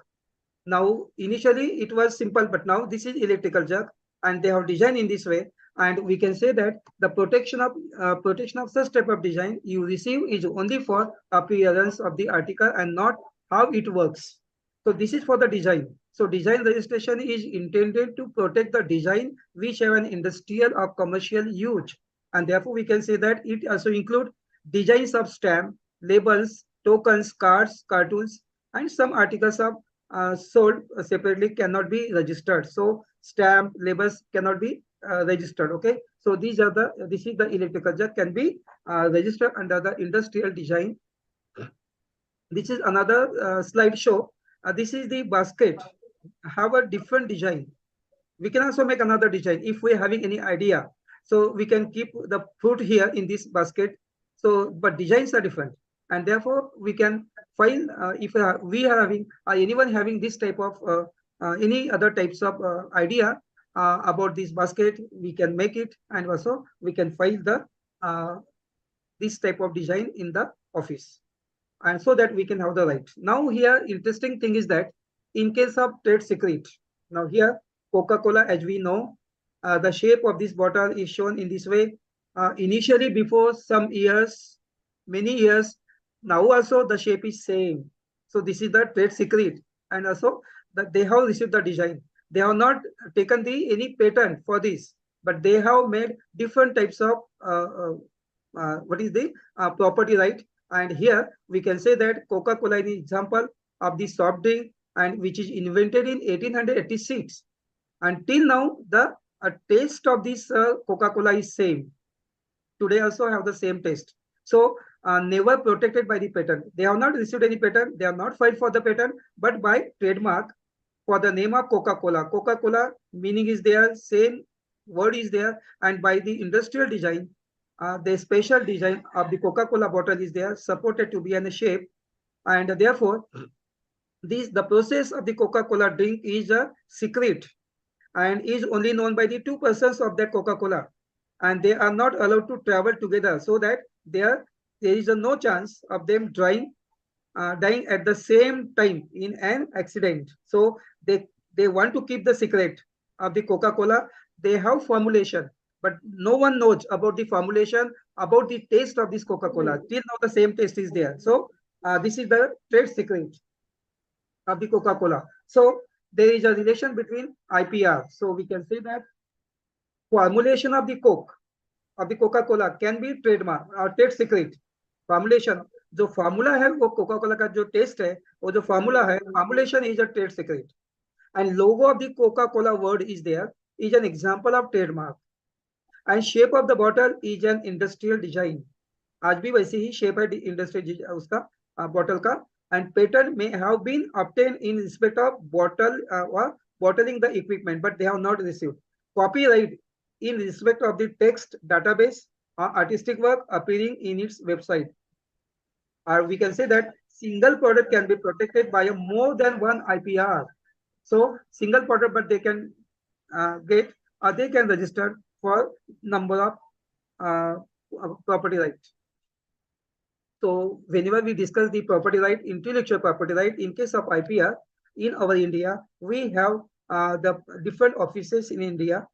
Now, initially it was simple, but now this is electrical jug, and they have designed in this way. And we can say that the protection of such type of design you receive is only for appearance of the article and not how it works. So this is for the design. So design registration is intended to protect the design which have an industrial or commercial use, and therefore we can say that it also include designs of stamp, labels, tokens, cards, cartoons, and some articles of sold separately cannot be registered. So stamp labels cannot be registered. Okay. So this is the electrical jug can be registered under the industrial design. This is another slide show. This is the basket. Have a different design. We can also make another design if we're having any idea. So we can keep the fruit here in this basket. So, but designs are different, and therefore we can find if we are having anyone having this type of any other types of idea about this basket, we can make it, and also we can file the this type of design in the office, and so that we can have the right. Now here, interesting thing is that in case of trade secret, now here Coca-Cola, as we know, the shape of this bottle is shown in this way. Initially, before some years, many years, now also the shape is same. So this is the trade secret, and also that they have received the design. They have not taken the any patent for this, but they have made different types of what is the property right. And here we can say that Coca-Cola is an example of the soft drink, and which is invented in 1886. Until now, the taste of this Coca-Cola is same. Today also have the same taste. So never protected by the patent. They have not received any patent. They have not filed for the patent, but by trademark for the name of Coca-Cola. Coca-Cola meaning is there, same word is there, and by the industrial design, the special design of the Coca-Cola bottle is there, supported to be in a shape, and therefore the process of the Coca-Cola drink is a secret and is only known by the two persons of that Coca-Cola, and they are not allowed to travel together, so that there is no chance of them dying at the same time in an accident. So they want to keep the secret of the Coca-Cola. They have formulation, but no one knows about the formulation, about the taste of this Coca-Cola. Till now, the same taste is there. So this is the trade secret of the Coca-Cola. So there is a relation between IPR. So we can say that formulation of the Coke, of the Coca-Cola can be trademark or trade secret. Formulation जो formula है वो Coca Cola का जो test है वो जो formula है formulation is a trade secret and logo of the Coca Cola word is there is an example of trademark and shape of the bottle is an industrial design आज भी वैसे ही शेप है industrial उसका bottle का and patent may have been obtain in respect of bottle और bottling the equipment, but they have not received copyright in respect of the text database or artistic work appearing in its website. Or we can say that single product can be protected by a more than one IPR. So single product, but they can get or they can register for number of property rights. So whenever we discuss the property right, intellectual property right, in case of IPR in our India, we have the different offices in India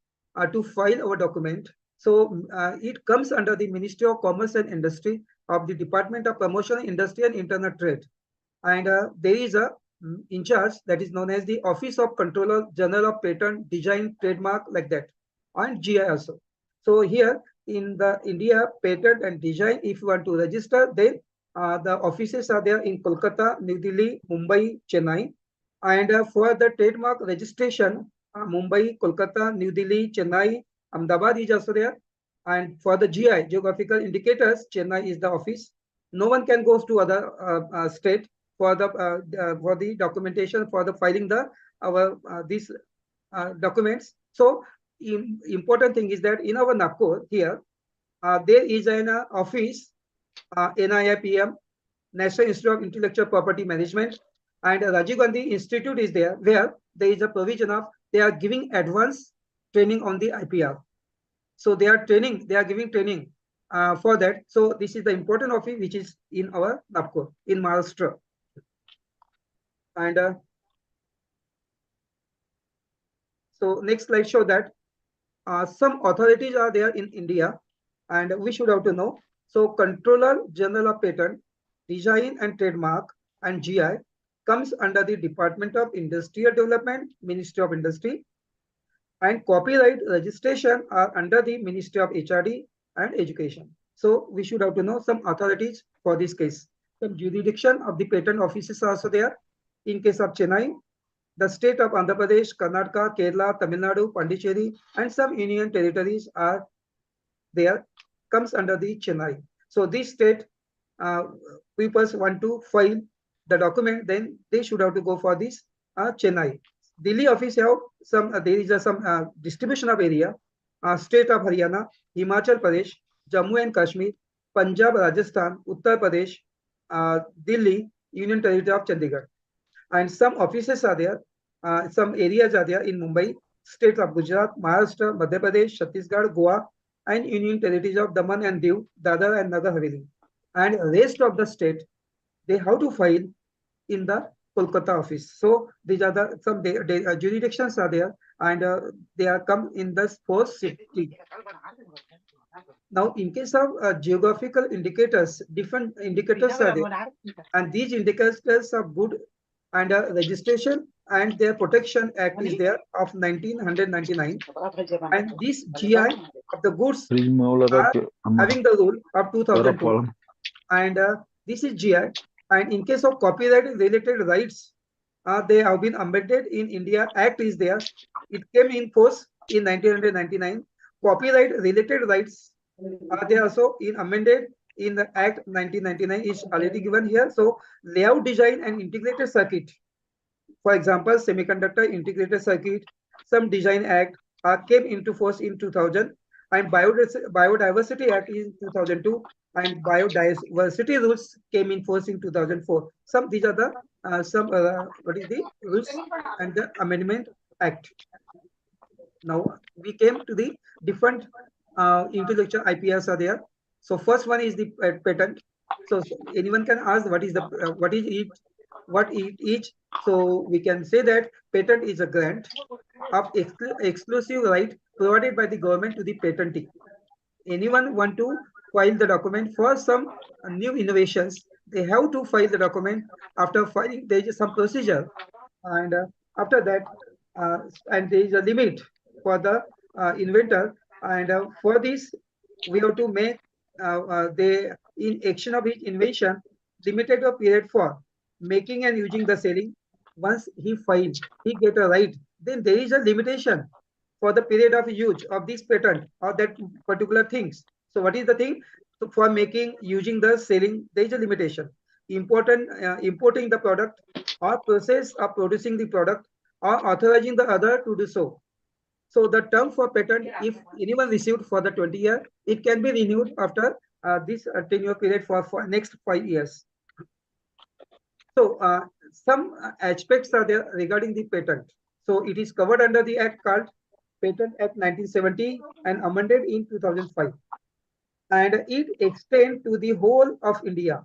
to file our document. So it comes under the Ministry of Commerce and Industry of the Department of Promotion, Industry and Internal Trade. And there is a in charge that is known as the Office of Controller General of Patent, Design, Trademark, like that, and GI also. So here in the India patent and design, if you want to register, then the offices are there in Kolkata, New Delhi, Mumbai, Chennai. And for the trademark registration, Mumbai, Kolkata, New Delhi, Chennai, Ahmedabad is also there. And for the GI, geographical indicators, Chennai is the office. No one can go to other state for the documentation, for the filing the these documents. So important thing is that in our Nagpur here, there is an office, NIIPM, National Institute of Intellectual Property Management, and Rajiv Gandhi Institute is there, where there is a provision of they are giving advanced training on the IPR. So they are giving training for that. So this is the important office which is in our Nagpur in Maharashtra. And So next slide show that some authorities are there in India, and we should have to know. So Controller General of Patent, Design and Trademark, and GI comes under the Department of Industrial Development, Ministry of Industry, and copyright registration are under the Ministry of HRD and Education. So we should have to know some authorities for this case. Some jurisdiction of the patent offices are also there. In case of Chennai, the state of Andhra Pradesh, Karnataka, Kerala, Tamil Nadu, Pondicherry, and some union territories are there, comes under the Chennai. So this state people want to file the document, then they should have to go for this Chennai. Delhi office have some, there is some distribution of area, state of Haryana, Himachal Pradesh, Jammu and Kashmir, Punjab, Rajasthan, Uttar Pradesh, Delhi, Union Territory of Chandigarh. And some offices are there, some areas are there in Mumbai, state of Gujarat, Maharashtra, Madhya Pradesh, Chhattisgarh, Goa, and Union Territories of Daman and Diu, Dadar and Nagar Haveli. And rest of the state, they have to file in the Kolkata office. So these are the some jurisdictions are there, and they are come in the first city. Now, in case of geographical indicators, different indicators are there, and these indicators are good, and registration and their protection act is there of 1999, and this GI of the goods are having the rule of 2002, and this is GI. And in case of copyright related rights, they have been amended in India. Act is there. It came in force in 1999. Copyright related rights are there also in amended in the Act 1999 is already given here. So layout design and integrated circuit, for example, semiconductor integrated circuit, some design act came into force in 2000, and Biodiversity Act in 2002, and biodiversity rules came in force in 2004. Some these are the what is the rules and the amendment act. Now we came to the different intellectual IPRs are there. So first one is the patent. So anyone can ask what is the what is it, what it is. So we can say that patent is a grant of exclusive right provided by the government to the patentee. Anyone want to file the document for some new innovations, they have to file the document. After filing, there is some procedure, and after that, and there is a limit for the inventor, and for this, we have to make the in action of each invention limited a period for making and using the selling. Once he files, he get a right. Then there is a limitation for the period of use of this patent or that particular things. So what is the thing? So for making, using the selling, there is a limitation. Importing the product or process of producing the product or authorizing the other to do so. So the term for patent, if anyone received for the 20 year, it can be renewed after this 10-year period for next 5 years. So some aspects are there regarding the patent. So it is covered under the act called Patent Act 1970 and amended in 2005. And it extends to the whole of India,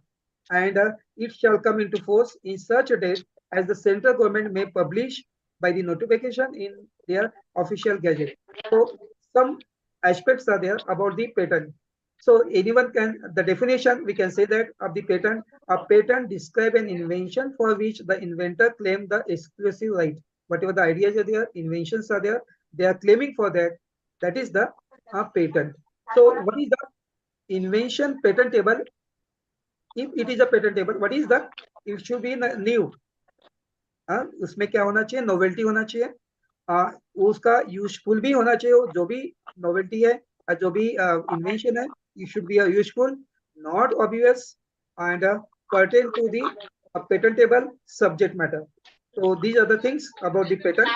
and it shall come into force in such a date as the central government may publish by the notification in their official gazette. So some aspects are there about the patent. So anyone can, the definition we can say that of the patent, a patent describe an invention for which the inventor claimed the exclusive right. Whatever the ideas are there, inventions are there, they are claiming for that. That is the patent. So what is the invention patentable? If it is a patentable, what is the? It should be new. उसमें क्या होना चाहिए? Novelty होना चाहिए. उसका useful भी होना चाहिए. जो भी नोवेल्टी है, जो भी इन्वेंशन है, it should be useful, not obvious, and pertain to the patentable subject matter. So these are the things about the patent.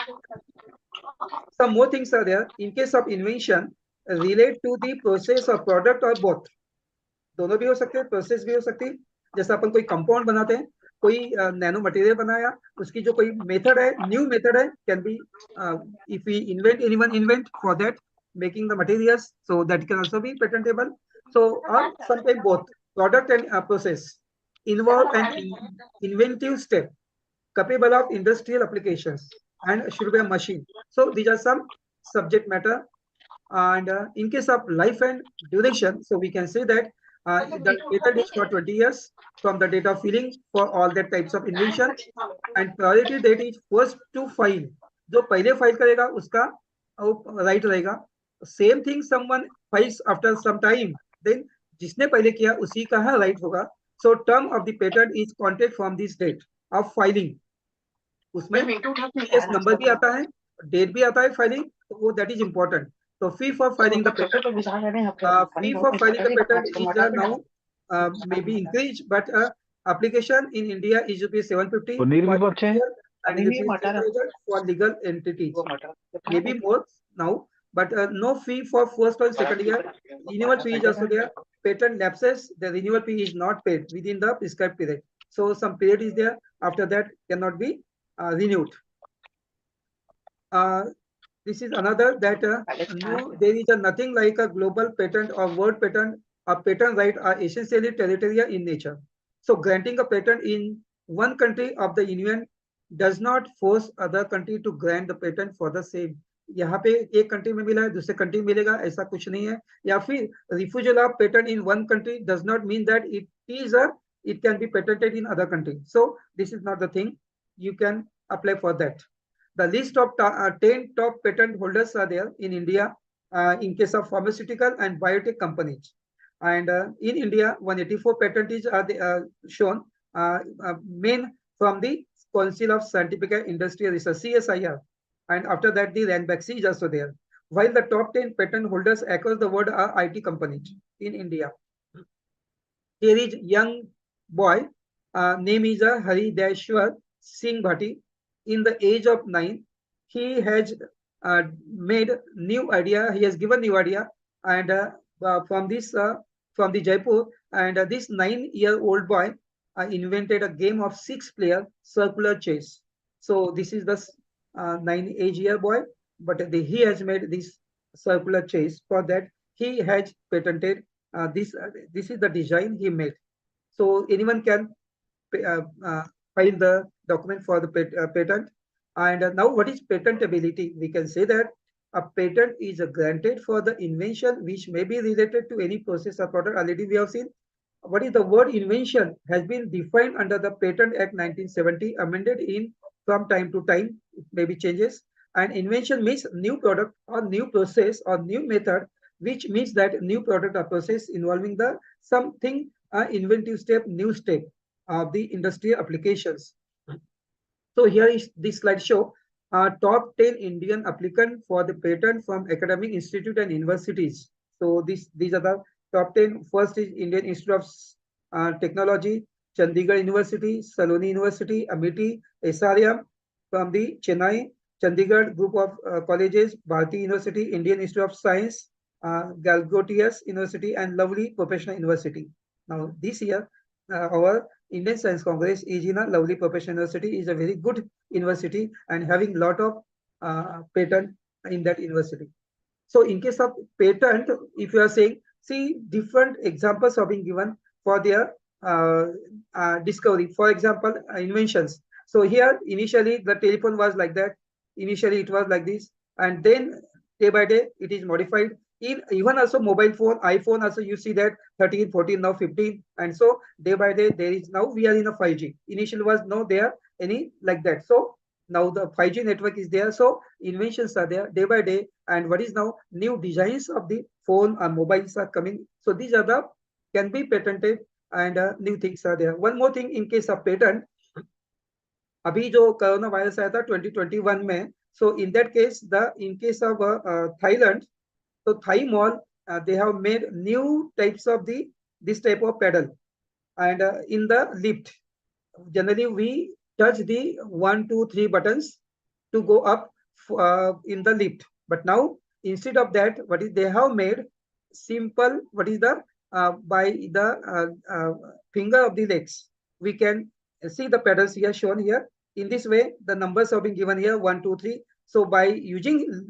Some more things are there. In case of invention, relate to the process of product or both. दोनों भी हो सकते हैं, process भी हो सकती है. जैसे अपन कोई कंपाउंड बनाते हैं, कोई नैनो मटेरियल बनाया, उसकी जो कोई मेथड है, न्यू मेथड है, can be if we invent, anyone invent for that making the materials, so that can also be patentable. So or sometimes both product and process involve an inventive step capable of industrial applications. and should be a machine. So these are some subject matter. And in case of life and duration, so we can say that the patent is for 20 years from the date of filing for all that types of invention, and priority date is first to file. जो पहले file करेगा उसका right रहेगा. Same thing someone files after some time, then जिसने पहले किया उसी का राइट होगा. So term of the patent is counted from this date of filing. उसमें केस नंबर भी आता है, डेट भी आता है फाइलिंग, तो वो दैट इज इम्पोर्टेंट. तो fee for filing the patent, fee for filing the patent is now maybe increased, but application in India is rupees 750 per year and rupees 3,000 for legal entities. Maybe more now, but no fee for first or second year. Renewal fee is also there. Patent lapses, the renewal fee is not paid within the prescribed period. So some period is there. After that, cannot be renewed. This is another that no, there is nothing like a global patent or world patent. A patent right are essentially territorial in nature. So granting a patent in one country of the union does not force other country to grant the patent for the same. यहाँ पे एक country में मिला है दूसरे country में मिलेगा ऐसा कुछ नहीं है. या फिर refusal of patent in one country does not mean that it can be patented in other country. So this is not the thing. You can apply for that. The list of 10 top patent holders are there in India in case of pharmaceutical and biotech companies. And in India, 184 patents are shown, main from the Council of Scientific and Industrial Research, CSIR. And after that, the Ranbaxy is also there. While the top 10 patent holders across the world are IT companies in India. Here is young boy, name is Hari Dashwar Singh Bhatti. In the age of 9, he has made new idea. He has given new idea, and from the Jaipur, and this 9-year-old boy invented a game of 6-player circular chess. So this is the 9-age-year boy, but he has made this circular chess. For that, he has patented this. This is the design he made. So anyone can file the document for the patent. And now what is patentability? We can say that a patent is granted for the invention which may be related to any process or product. Already we have seen what is the word invention has been defined under the Patent Act 1970, amended in from time to time, it maybe changes. And invention means new product or new process or new method, which means that new product or process involving the something inventive step, new step of the industrial applications. So here is this slide show top 10 Indian applicant for the patent from academic institute and universities. So these are the top 10. First is Indian Institute of Technology, Chandigarh University, Saloni University, Amity, SRM from the Chennai, Chandigarh group of colleges, Bharati University, Indian Institute of Science, Galgotius University, and Lovely Professional University. Now this year, our Indian Science Congress is in a Lovely Professional University, is a very good university and having lot of patent in that university. So in case of patent, if you are saying, see different examples have been given for their discovery. For example, inventions. So here initially the telephone was like that. Initially it was like this, and then day by day it is modified. In even also mobile phone, iPhone also you see that 13, 14, now 15, and so day by day there is now we are in a 5G. Initially was no there any like that. So now the 5G network is there. So inventions are there day by day, and what is now new designs of the phone and mobiles are coming. So these are the can be patented, and new things are there. One more thing in case of patent, अभी जो corona virus आया था 2021 में, so in that case in case of Thailand, so Thai Mall they have made new types of this type of pedal, and in the lift generally we touch the 1, 2, 3 buttons to go up in the lift, but now instead of that what is they have made simple, what is the by the finger of the legs we can see the pedals here shown here. In this way the numbers have been given here 1, 2, 3. So by using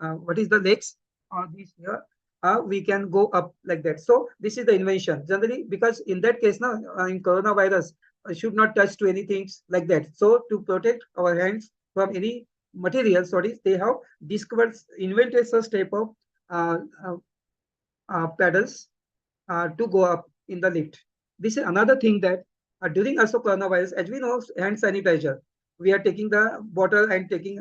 what is the legs or this here we can go up like that. So this is the invention generally, because in that case now in coronavirus should not touch to anything like that. So to protect our hands from any materials, they have discovered, invented such type of pedals to go up in the lift. This is another thing that during also coronavirus, as we know, hand sanitizer, we are taking the bottle and taking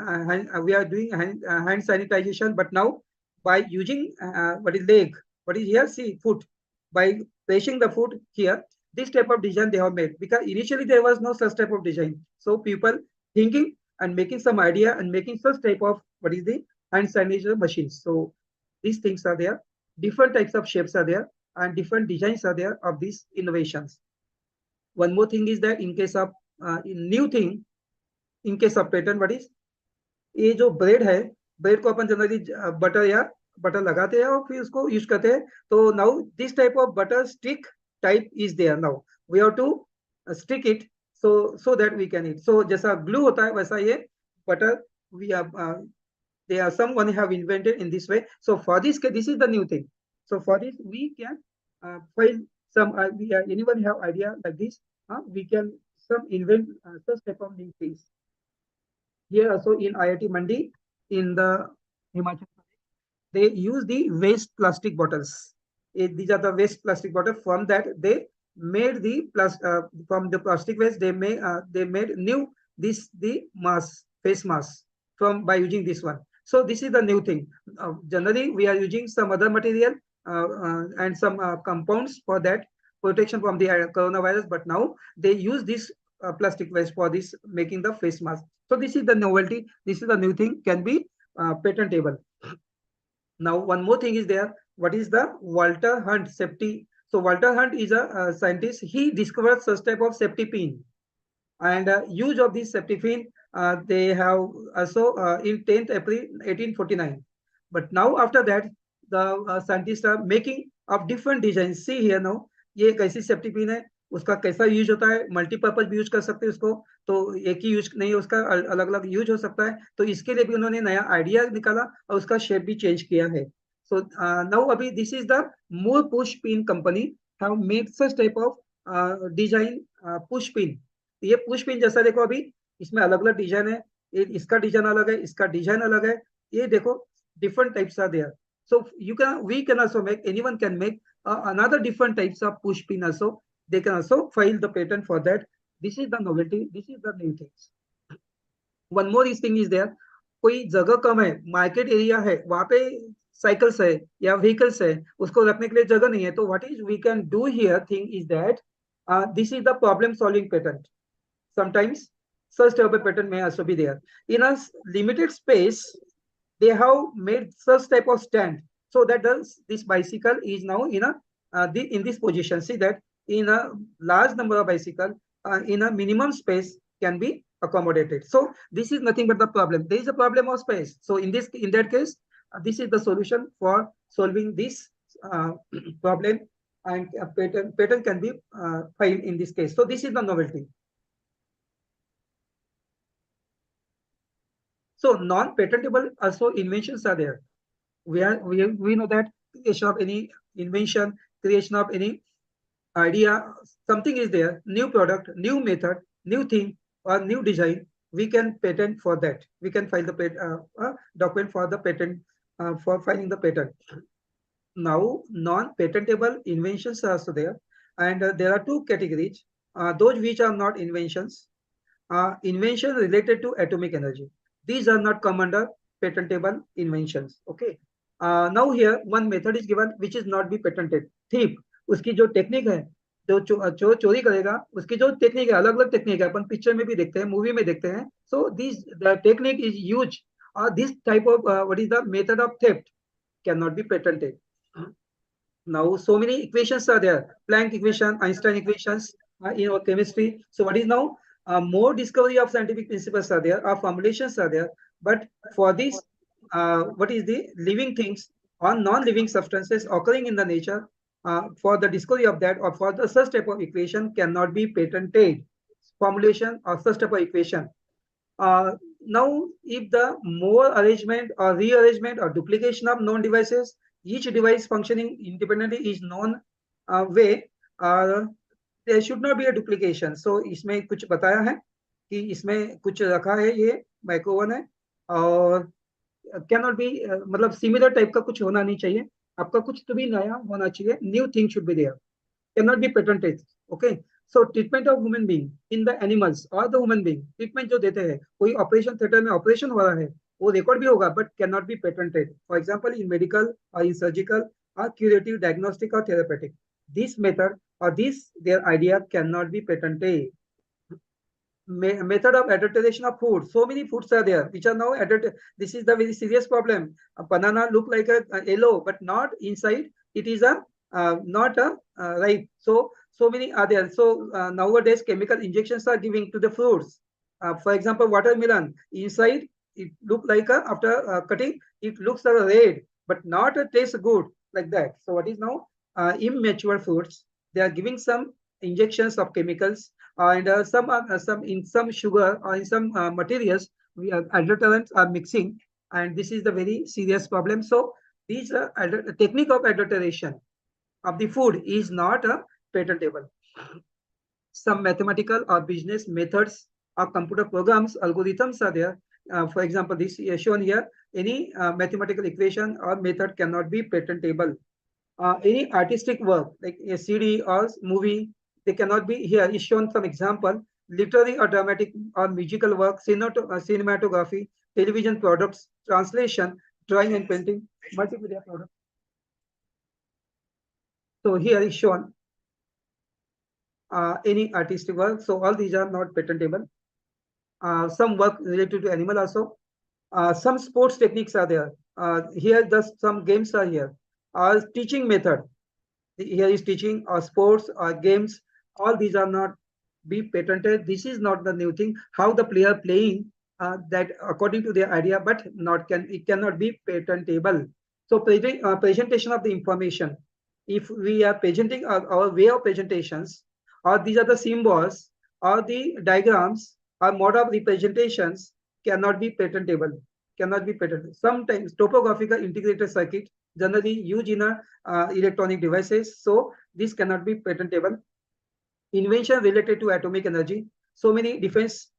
we are doing hand sanitization, but now by using what is leg, what is here, see foot, by placing the foot here, this type of design they have made, because initially there was no such type of design. So people thinking and making some idea and making such type of what is the hand sanitizer machines. So these things are there, different types of shapes are there, and different designs are there of these innovations. One more thing is that in case of new thing, in case of patent, what is, ये जो bread है, bread को अपन generally butter या butter लगाते हैं और फिर उसको यूज करते हैं. तो now this type of butter stick type is there. Now we have to stick it so that we can eat. So जैसा ग्लू होता है वैसा ये butter we have they are someone have invented in this way. So for this is the new thing. So for this we can find some anyone have idea like this, we can some invent such type of new things. Here also in IIT Mandi in the Himachal Pradesh, they use the waste plastic bottles. These are the waste plastic bottles. From that they made the from the plastic waste they made new the mask, face mask from by using this one. So this is the new thing. Generally we are using some other material and some compounds for that protection from the coronavirus, but now they use this plastic waste for this making the face mask. So this is the novelty. This is the new thing, can be patentable. Now one more thing is there. What is the Walter Hunt safety? So Walter Hunt is a scientist. He discovered such type of safety pin, and use of this safety pin they have also in 10th April 1849. But now after that the scientists are making of different designs. See here now, ये एक ऐसी safety pin है, उसका कैसा use होता है, multipurpose भी use कर सकते हैं उसको, तो एक ही यूज नहीं, उसका अलग अलग यूज हो सकता है. तो इसके लिए भी उन्होंने नया आइडिया निकाला और उसका शेप भी चेंज किया है. सो नाउ अभी this is the more push pin company have made such type of design push pin. ये पुश पिन जैसा देखो अभी इसमें अलग अलग डिजाइन है, इसका डिजाइन अलग है, इसका डिजाइन अलग है, ये देखो different types are there. So we can also make, anyone can make another different types of push pin also. They can also file the patent for that. This is the novelty. This is the new things. One more thing is there. कोई जगह कम है, market area है, वहां पे cycles है या vehicles है, उसको रखने के लिए जगह नहीं है, तो what is we can do here thing is that this is the problem solving patent. Sometimes such type of patent may also be there. In a limited space, they have made such type of stand so that this bicycle is now in a in this position. See that in a large number of bicycle in a minimum space can be accommodated. So this is nothing but the problem. There is a problem of space. So in that case, this is the solution for solving this problem, and patent can be filed in this case. So this is the novelty. So non-patentable also inventions are there. We know that creation of any invention, creation of any idea, something is there, new product, new method, new thing, or new design, we can patent for that. We can file the document for the patent for filing the patent. Now non-patentable inventions are also there, and there are two categories. Those which are not inventions, invention related to atomic energy. These are not come under patentable inventions. Okay. Now here one method is given which is not be patented. Thief, उसकी जो technique है, जो चोरी करेगा उसकी जो technique है, अलग अलग टेक्निक है, अपन पिक्चर में भी देखते हैं, मूवी में देखते हैं. So the technique is used, or this type of what is the method of theft cannot be patented. Now so many equations are there, Planck equation, Einstein equations in our chemistry. So what is now more discovery of scientific principles are there, or formulations are there, but for this what is the living things or non-living substances occurring in the nature, for the discovery of that or for the such type of equation cannot be patented, formulation or such type of equation. Now if the more arrangement or rearrangement or duplication of known devices, each device functioning independently is known way, there should not be a duplication. So इसमें कुछ बताया है कि इसमें कुछ रखा है, ये माइक्रो ओवन है, और कैन नॉट बी, मतलब सिमिलर टाइप का कुछ होना नहीं चाहिए, आपका कुछ तो भी नया होना चाहिए, new thing should be there, can not be patented. Okay, so treatment of human being in the animals और द ह्यूमन बीइंग, ट्रीटमेंट जो देते हैं, कोई ऑपरेशन थिएटर में ऑपरेशन हो रहा है, वो रिकॉर्ड भी होगा but can not be patented, for example in medical और इन सर्जिकल और क्यूरेटिव डायग्नोस्टिक और therapeutic, this method or this their idea cannot be patented. Method of adulteration of food, so many foods are there which are now adulterated. This is the very serious problem. A banana look like a yellow but not inside it is a not a ripe, so many are there. So nowadays chemical injections are giving to the fruits. For example, watermelon, inside it look like a, after cutting it looks like a red but not a taste good, like that. So what is now immature fruits, they are giving some injections of chemicals, and some in some sugar or in some materials we adulterants are mixing, and this is the very serious problem. So these technique of adulteration of the food is not patentable. Some mathematical or business methods or computer programs, algorithms are there. For example, this is shown here, any mathematical equation or method cannot be patentable. Any artistic work like a CD or movie, they cannot be, here is shown some example, literary or dramatic or musical work, cinematography, television products, translation, drawing and painting, multimedia products. So here is shown any artistic work. So all these are not patentable. Some work related to animal also. Some sports techniques are there. Here just some games are here. Teaching method. Here is teaching or sports or games. All these are not be patented. This is not the new thing. How the player playing that according to their idea, but it cannot be patentable. So presentation of the information. If we are presenting our way of presentations, or these are the symbols, or the diagrams, or mode of representations cannot be patentable. Cannot be patented. Sometimes topographical integrated circuit generally used in electronic devices. So this cannot be patentable. Invention related to atomic energy. So many defense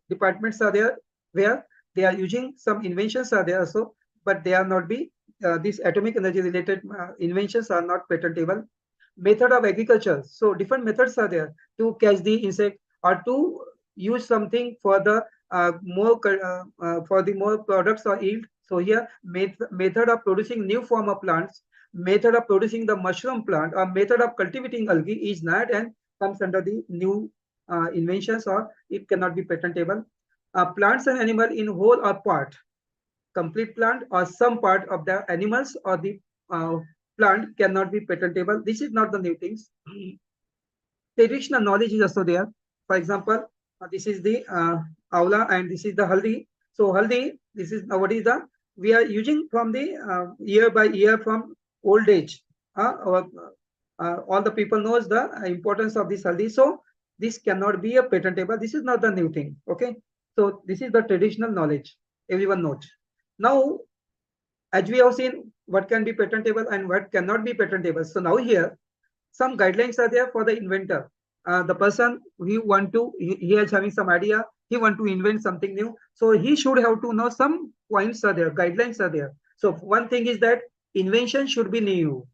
departments are there where they are using some inventions are there also, but they are not be these atomic energy related inventions are not patentable. Method of agriculture. So different methods are there to catch the insect or to use something for the more products or yield. So here method of producing new form of plants, method of producing the mushroom plant, or method of cultivating algae is not and comes under the new inventions, or it cannot be patentable. Plants and animal in whole or part, complete plant or some part of the animals or the plant cannot be patentable. This is not the new things. Traditional knowledge is also there. For example, this is the aula and this is the haldi. So haldi, this is what is the we are using from the year by year from old age. All the people knows the importance of this haldi. So this cannot be a patentable. This is not the new thing. Okay. So this is the traditional knowledge. Everyone knows. Now, as we have seen, what can be patentable and what cannot be patentable. So now here, some guidelines are there for the inventor. The person he is having some idea, he want to invent something new. So he should have to know some points are there, guidelines are there. So one thing is that invention should be new.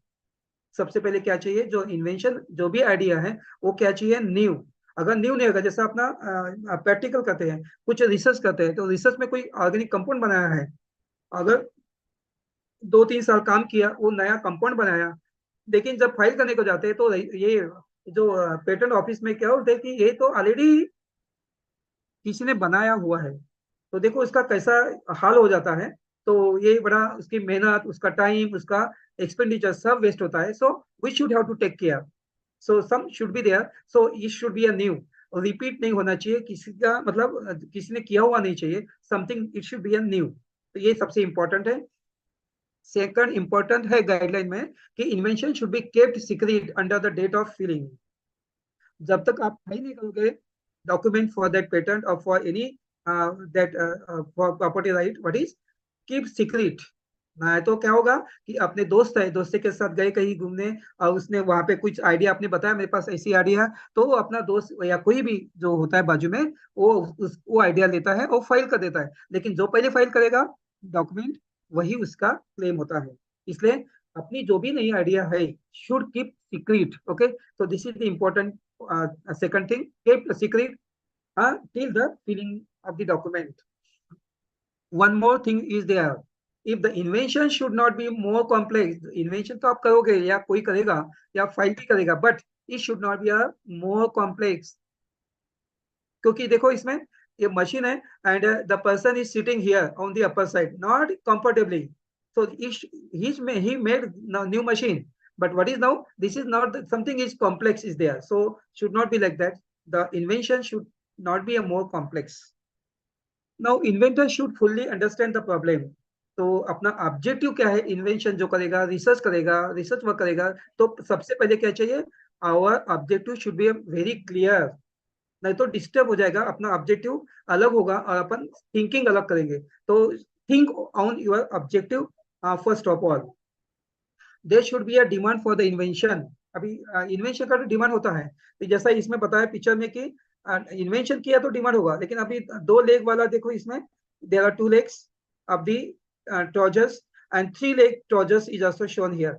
सबसे पहले क्या चाहिए, जो invention जो भी idea है वो क्या चाहिए, न्यू. अगर न्यू नहीं होगा, जैसे अपना प्रैक्टिकल करते हैं, कुछ रिसर्च करते हैं, तो रिसर्च में कोई ऑर्गेनिक कंपाउंड बनाया है, अगर 2-3 साल काम किया, वो नया कंपाउंड बनाया, लेकिन जब फाइल करने को जाते हैं तो ये जो पेटेंट ऑफिस में क्या होता है कि ये तो ऑलरेडी किसी ने बनाया हुआ है, तो देखो इसका कैसा हाल हो जाता है. तो ये बड़ा उसकी मेहनत, उसका टाइम, उसका एक्सपेंडिचर सब वेस्ट होता है. So we should have to take care. So some should be there. So it should be a new, repeat नहीं होना चाहिए किसी का, मतलब किसी ने किया हुआ नहीं चाहिए, something it should be a new. तो ये सबसे इंपॉर्टेंट है. सेकंड इंपॉर्टेंट है गाइडलाइन में कि invention should be kept secret under the date of filing. जब तक आप फाइल नहीं करोगे डॉक्यूमेंट फॉर दैट पेटेंट और for any that for property right, what is keep secret, ना तो क्या होगा कि अपने दोस्त है, दोस्त के साथ गए कहीं घूमने और उसने वहां पे कुछ आइडिया आपने बताया मेरे पास ऐसी आइडिया, तो वो अपना दोस्त या कोई भी जो होता है बाजू में वो आइडिया लेता है और फाइल कर देता है, लेकिन जो पहले फाइल करेगा डॉक्यूमेंट वही उसका क्लेम होता है। इसलिए अपनी जो भी नई आइडिया है should keep secret. Okay, so this is the important second thing, keep secret till the filling of the document. One more thing is there, if the invention should not be more complex, invention तो आप करोगे या कोई करेगा या file भी करेगा, but it should not be a more complex, क्योंकि देखो इसमें ये मशीन है and the person is sitting here on the upper side not comfortably, so he made new machine, but what is now, this is not something is complex is there, so should not be like that. The invention should not be a more complex. Now inventor should fully understand the problem. तो अपना objective क्या है, invention जो करेगा research work करेगा, तो सबसे पहले क्या चाहिए, our objective should be very clear, नहीं तो डिस्टर्ब हो जाएगा, अपना ऑब्जेक्टिव अलग होगा और अपन थिंकिंग अलग करेंगे। तो think on your objective first of all. There should be a demand for the invention. अभी इन्वेंशन का डिमांड होता है, तो जैसा इसमें बताया पिक्चर में कि इन्वेंशन किया तो डिमांड होगा, लेकिन अभी 2 लेग वाला देखो इसमें, there are 2 legs of the trousers and 3 leg trousers is also shown here,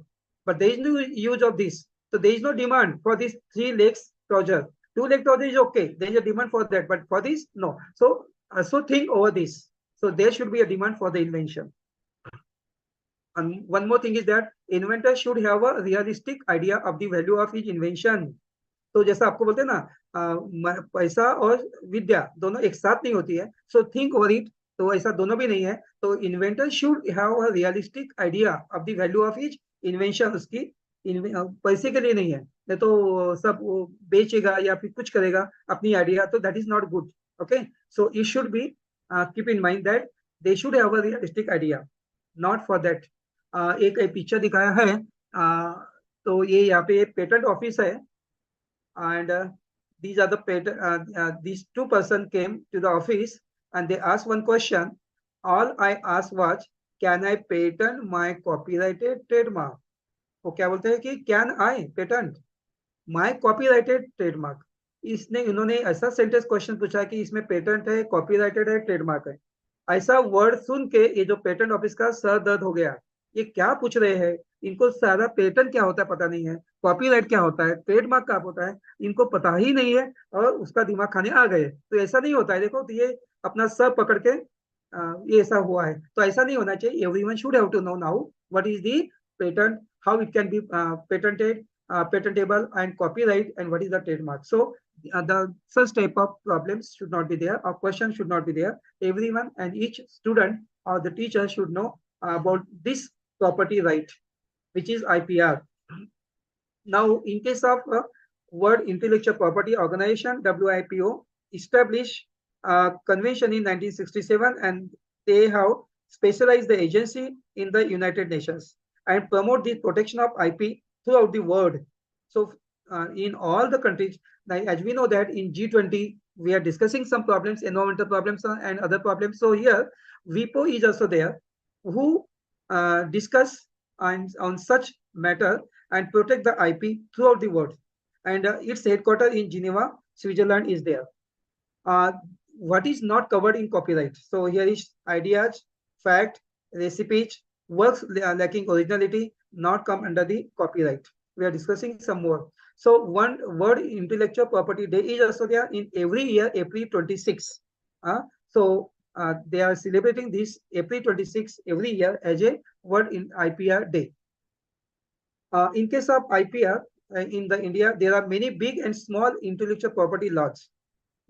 but there is no use of this, so there is no demand for this 3 legs trouser. 2 leg trouser is okay, there is a demand for that, but for this no. So think over this, so there should be a demand for the invention. And one more thing is that inventor should have a realistic idea of the value of his invention. तो जैसा आपको बोलते हैं ना, पैसा और विद्या दोनों एक साथ नहीं होती है, सो थिंक ओवर इट, तो ऐसा दोनों भी नहीं है। तो inventor should have a realistic idea of the value of his invention, उसकी पैसे के लिए नहीं है, नहीं तो सब वो बेचेगा या फिर कुछ करेगा अपनी आइडिया, तो that is not good. Okay, so it should be keep in mind that they should have a realistic idea, not for that. एक पिक्चर दिखाया है, तो ये यहाँ पे पेटेंट ऑफिस है, and these are the these 2 person came to the office and they asked one question. All I asked was, can I patent my copyrighted trademark? वो क्या बोलते हैं कि can I patent my copyrighted trademark. इसने इन्होंने ऐसा sentence question पूछा कि इसमें पेटेंट है, कॉपीराइटेड है, ट्रेडमार्क है। ऐसा वर्ड सुन के ये जो पेटेंट ऑफिस का सर दर्द हो गया, ये क्या पूछ रहे हैं, इनको सारा पेटेंट क्या होता है पता नहीं है, कॉपीराइट क्या होता है, ट्रेडमार्क क्या होता है, इनको पता ही नहीं है, और उसका दिमाग खाने आ गए। तो ऐसा नहीं होता है, देखो तो ये अपना सर पकड़ के ये ऐसा हुआ है, तो ऐसा नहीं होना चाहिए। Everyone should have to know now what is the patent, how it can be patented, patentable and copyright, and what is the trademark. So the such type of problems should not be there, or questions should not be there. Everyone and each student or the teacher should know about this property right, which is IPR. Now in case of World Intellectual Property Organization, WIPO, established convention in 1967, and they have specialized the agency in the United Nations and promote the protection of IP throughout the world. So in all the countries, as we know that in G20, we are discussing some problems, environmental problems and other problems. So here, WIPO is also there, who discuss on such matter and protect the IP throughout the world. And its headquarters in Geneva, Switzerland is there. What is not covered in copyright? So here is ideas, fact, recipes, works lacking originality not come under the copyright. We are discussing some more. So one World Intellectual Property Day is also there in every year, April 26. So they are celebrating this April 26 every year as a World in IPR Day. In case of IPR in the India, there are many big and small intellectual property laws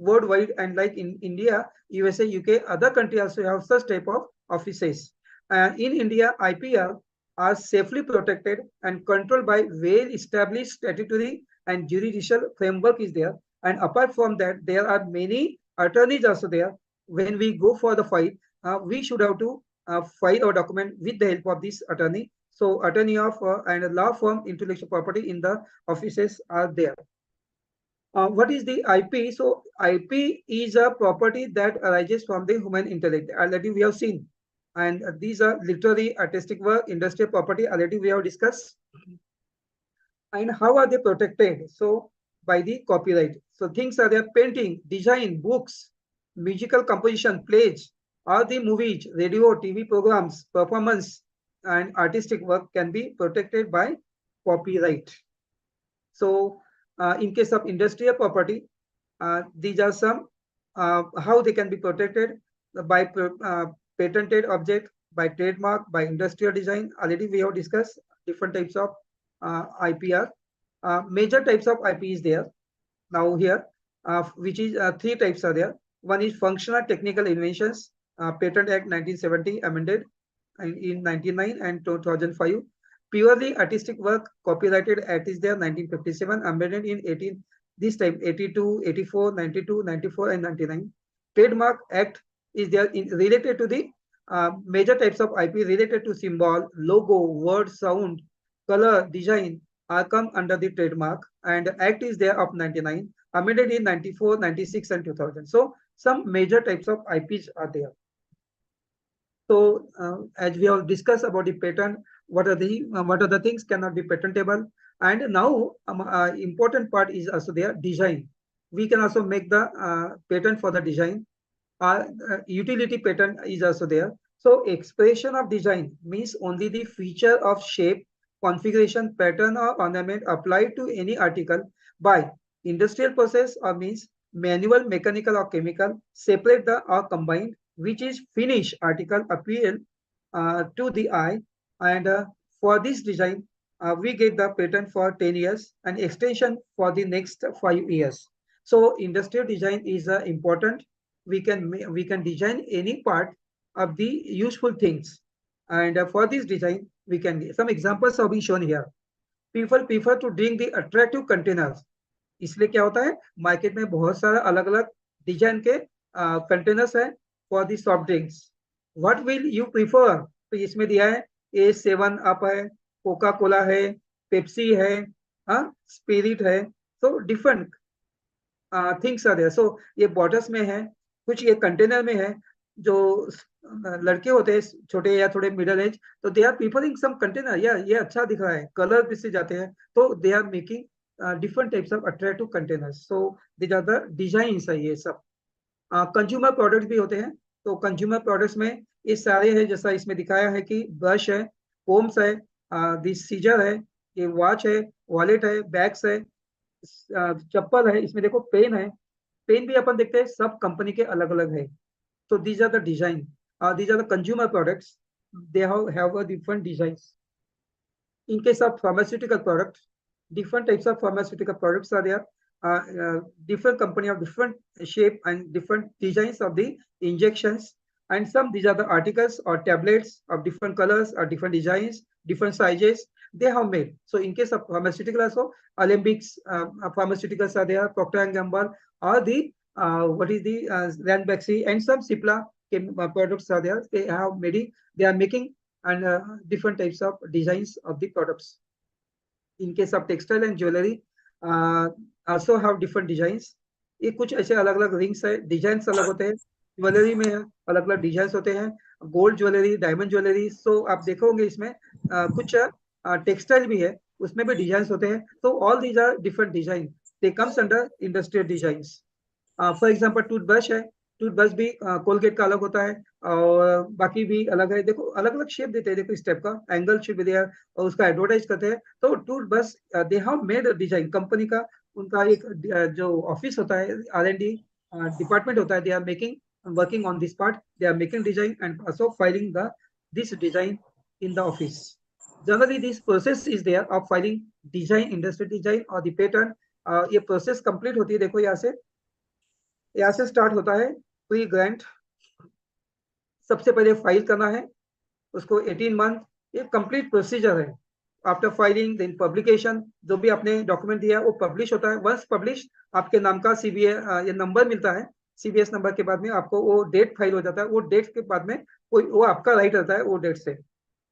worldwide, and like in India, USA, UK, other countries also have such type of offices. In India, IPR are safely protected and controlled by well-established statutory and judicial framework is there. And apart from that, there are many attorneys also there. When we go for the fight, we should have to file our document with the help of this attorney. So attorney of and law firm intellectual property in the offices are there. What is the IP? So IP is a property that arises from the human intellect. Already we have seen and these are literary, artistic work, industrial property. Already we have discussed. And how are they protected? So by the copyright. So things are there: painting, design, books, musical composition, plays, all the movies, radio, TV programs, performance, and artistic work can be protected by copyright. So in case of industrial property, these are some how they can be protected by patented object, by trademark, by industrial design. Already we have discussed different types of IPR. Major types of IP is there now here, which is three types are there. One is functional technical inventions, Patent Act 1970 amended in 99 and 2005. Purely artistic work, Copyrighted Act is there 1957, amended in 18, this time 82, 84, 92, 94 and 99. Trademark Act is there related to the major types of IP related to symbol, logo, word, sound, color, design are come under the trademark, and Act is there of 99, amended in 94, 96 and 2000. So some major types of IPs are there. So as we have discussed about the patent, what are the things cannot be patentable, and now important part is also there, design. We can also make the patent for the design. Utility patent is also there. So expression of design means only the feature of shape, configuration, pattern or ornament applied to any article by industrial process, or means manual, mechanical or chemical, separate the or combined, which is finished article appeal to the eye. And for this design, we get the patent for 10 years and extension for the next 5 years. So industrial design is important. We can design any part of the useful things, and for this design we can, some examples have been shown here. People prefer to drink the attractive containers. इसलिए क्या होता है, market में बहुत सारा अलग अलग design के कंटेनर्स है for the soft drinks. What will you prefer? तो इसमें दिया है A7 अप है, कोका कोला है, पेप्सी है, स्पिरिट है. So different things are there. सो ये बॉटल्स में है, कुछ ये कंटेनर में है. जो लड़के होते हैं छोटे या थोड़े मिडिल एज, तो they are preferring some container, या ये अच्छा दिख रहा है, कलर भी से जाते हैं, तो they are making different types of attractive containers. So these are the designs है ये सब. कंज्यूमर प्रोडक्ट्स भी होते हैं. तो कंज्यूमर प्रोडक्ट्स में ये सारे हैं, जैसा इसमें दिखाया है कि ब्रश है, कोम्स है, दिस सीजर है, ये वॉच है, वॉलेट है, बैग्स है, चप्पल है, इसमें देखो पेन है. पेन भी अपन देखते हैं सब कंपनी के अलग अलग है. So these are the design. These are the consumer products. They have a different designs. In case of pharmaceutical products, different types of pharmaceutical products are there. Different company of different shape and different designs of the injections, and some these are the articles or tablets of different colors or different designs, different sizes they have made. So in case of pharmaceutical also, Alembics pharmaceuticals are there, Procter and Gamble, or the what is the Ranbaxy, and some Cipla products are there. They have made, they are making and different types of designs of the products. In case of textile and jewelry, also have different designs. ये कुछ ऐसे अलग अलग rings है, design अलग होते हैं. Jewellery में अलग अलग डिजाइन होते हैं, गोल्ड ज्वेलरी, डायमंड ज्वेलरी. सो आप देखोगे इसमें कुछ टेक्सटाइल भी है, उसमें भी डिजाइन होते हैं. तो all these are different design, they comes under industrial designs. For example toothbrush है, टूथब्रश भी कोलगेट का अलग होता है, और बाकी भी अलग है. देखो अलग अलग शेप देते हैं, देखो इस टाइप का एंगल शेप दिया है, और उसका एडवर्टाइज करते हैं. तो toothbrush they have made design, company का उनका एक जो ऑफिस होता है, R&D डिपार्टमेंट होता है, they are making, working on this part, they are making design and also filing the this design in the office. Generally this process is there of filing design, industrial design और the patent. ये process complete होती है, देखो यहाँ से start होता है pre grant. सबसे पहले फाइल करना है उसको 18 मंथ, ये कंप्लीट प्रोसीजर है. आफ्टर फाइलिंग देन पब्लिकेशन, जो भी आपने डॉक्यूमेंट दिया वो पब्लिश होता है. वंस पब्लिश, आपके नाम का CBS ये नंबर मिलता है. CBS नंबर के बाद में आपको वो डेट फाइल हो जाता है. वो डेट के बाद में वो आपका राइट रहता है, वो डेट से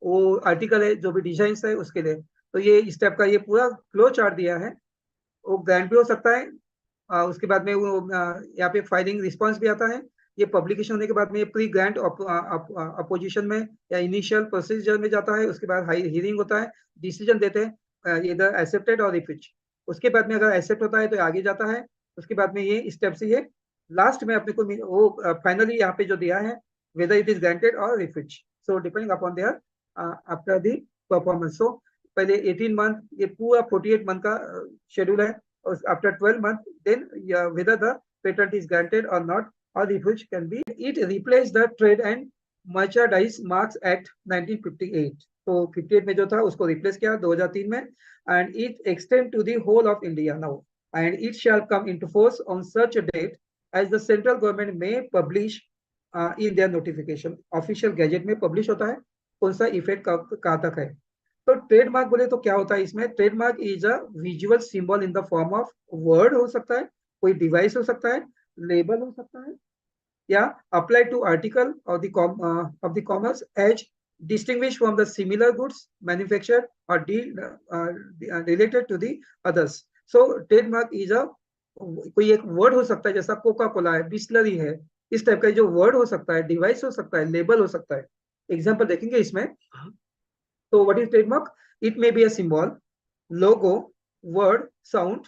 वो आर्टिकल है, जो भी डिजाइन है उसके लिए. तो ये स्टेप का ये पूरा फ्लो चार्ट दिया है. वो ग्रांट भी हो सकता है, उसके बाद में वो यहाँ पे फाइलिंग रिस्पॉन्स भी आता है, ये पब्लिकेशन होने के बाद में ये प्री ग्रांट अपोजिशन में या इनिशियल प्रोसीजर में जाता है, उसके बाद हियरिंग होता है, डिसीजन देते हैं इधर एक्सेप्टेड और रिफ्यूज। उसके बाद में अगर एक्सेप्ट होता है तो आगे जाता है, उसके बाद में ये स्टेप से ये लास्ट में अपने को वो फाइनली यहाँ पे जो दिया है whether it is granted or refused, so depending upon their after the performance। so पहले 18 मंथ, ये पूरा 48 मंथ का शेड्यूल है, और after 12 month then whether the patent is granted or not or refused can be। it replaced the Trade and Merchandise Marks Act 1958। तो 58 में जो था उसको रिप्लेस किया 2003 में, and it extend to the whole of India now, and it shall come into force on such a date as the central government may publish in their notification। Official gazette में publish होता है कौन सा effect कहाँ तक है। तो trademark बोले तो क्या होता है इसमें, trademark is a visual symbol in the form of word हो सकता है, कोई डिवाइस हो सकता है, लेबल हो सकता है, या apply to article of the commerce as distinguished from the similar goods manufactured or related to the others। so trademark is a कोई एक वर्ड हो सकता है, जैसा कोका कोला है, बिस्लरी है, इस टाइप का जो वर्ड हो सकता है, डिवाइस हो सकता है, लेबल हो सकता है। एग्जांपल देखेंगे इसमें। तो what is trademark, it may be a symbol, logo, word, sound,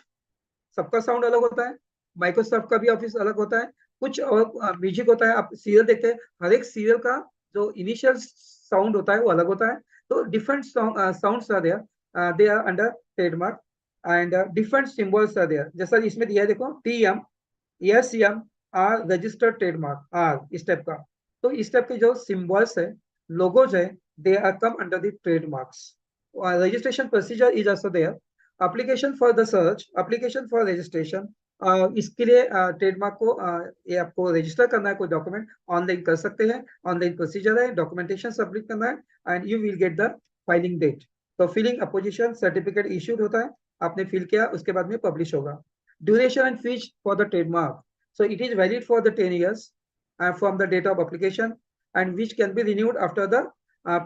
सबका साउंड अलग होता है, माइक्रोसॉफ्ट का भी ऑफिस अलग होता है, कुछ और म्यूजिक होता है, आप सीरियल देखते हैं, हर एक सीरियल का जो इनिशियल साउंड होता है वो अलग होता है। तो different sounds are there, they are under trademark, and different symbols are there. जैसा इसमें दिया है देखो, TM, SCM are registered trademark, R इस टाइप का। तो इस टाइप के जो सिंबल्स है, लोगोज है, they are come under the trademarks. Registration procedure is also there, application for the search, application for registration. इसके लिए ट्रेडमार्क को ये आपको रजिस्टर करना है, कोई डॉक्यूमेंट ऑनलाइन कर सकते हैं, ऑनलाइन प्रोसीजर है, डॉक्यूमेंटेशन सबमिट करना है, and you will get the filing date. तो फिलिंग अपोजिशन सर्टिफिकेट इश्यूड होता है, आपने फिल किया, उसके बाद में पब्लिश होगा। Duration and fees for the trademark, so it is valid for the 10 years from the date of application, and which can be renewed after the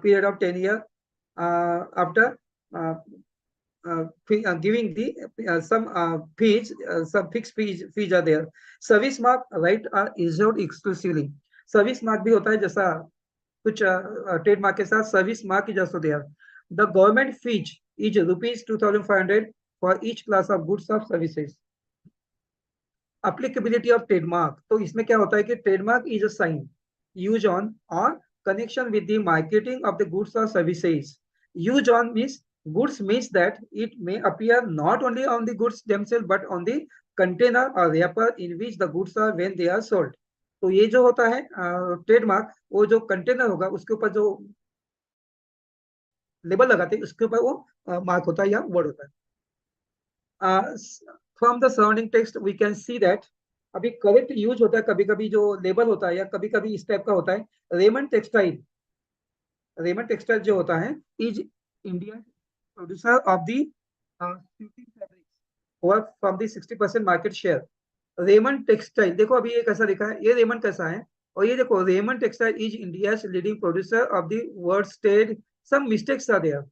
period of 10 years after giving the some fees, some fixed fees are there। service mark right are issued exclusively। service mark भी होता है, जैसा कुछ trademark के साथ service mark is also there. The government fees is ₹2500 for each class of goods of services. Applicability of trademark, तो इसमें क्या होता है कि trademark is a sign use on और connection with the marketing of the goods और services. Use on means goods means that it may appear not only on the goods themselves but on the container or wrapper in which the goods are when they are sold। तो ये जो होता है trademark, वो जो container होगा उसके ऊपर जो लेबल लगाते हैं उसके ऊपर वो मार्क होता है या वर्ड होता है। From the surrounding text we can see that, अभी करेक्ट यूज होता है, कभी कभी जो लेबल होता है या कभी कभी इस टाइप का होता है। रेमंड टेक्सटाइल, रेमंड टेक्सटाइल जो होता है is India producer of the suiting fabrics or from the 60% market share। Raymond textile देखो, अभी ये कैसा लिखा है, ये रेमंड कैसा है, और ये देखो Raymond textile is India's leading producer of the world state, some mistakes are there.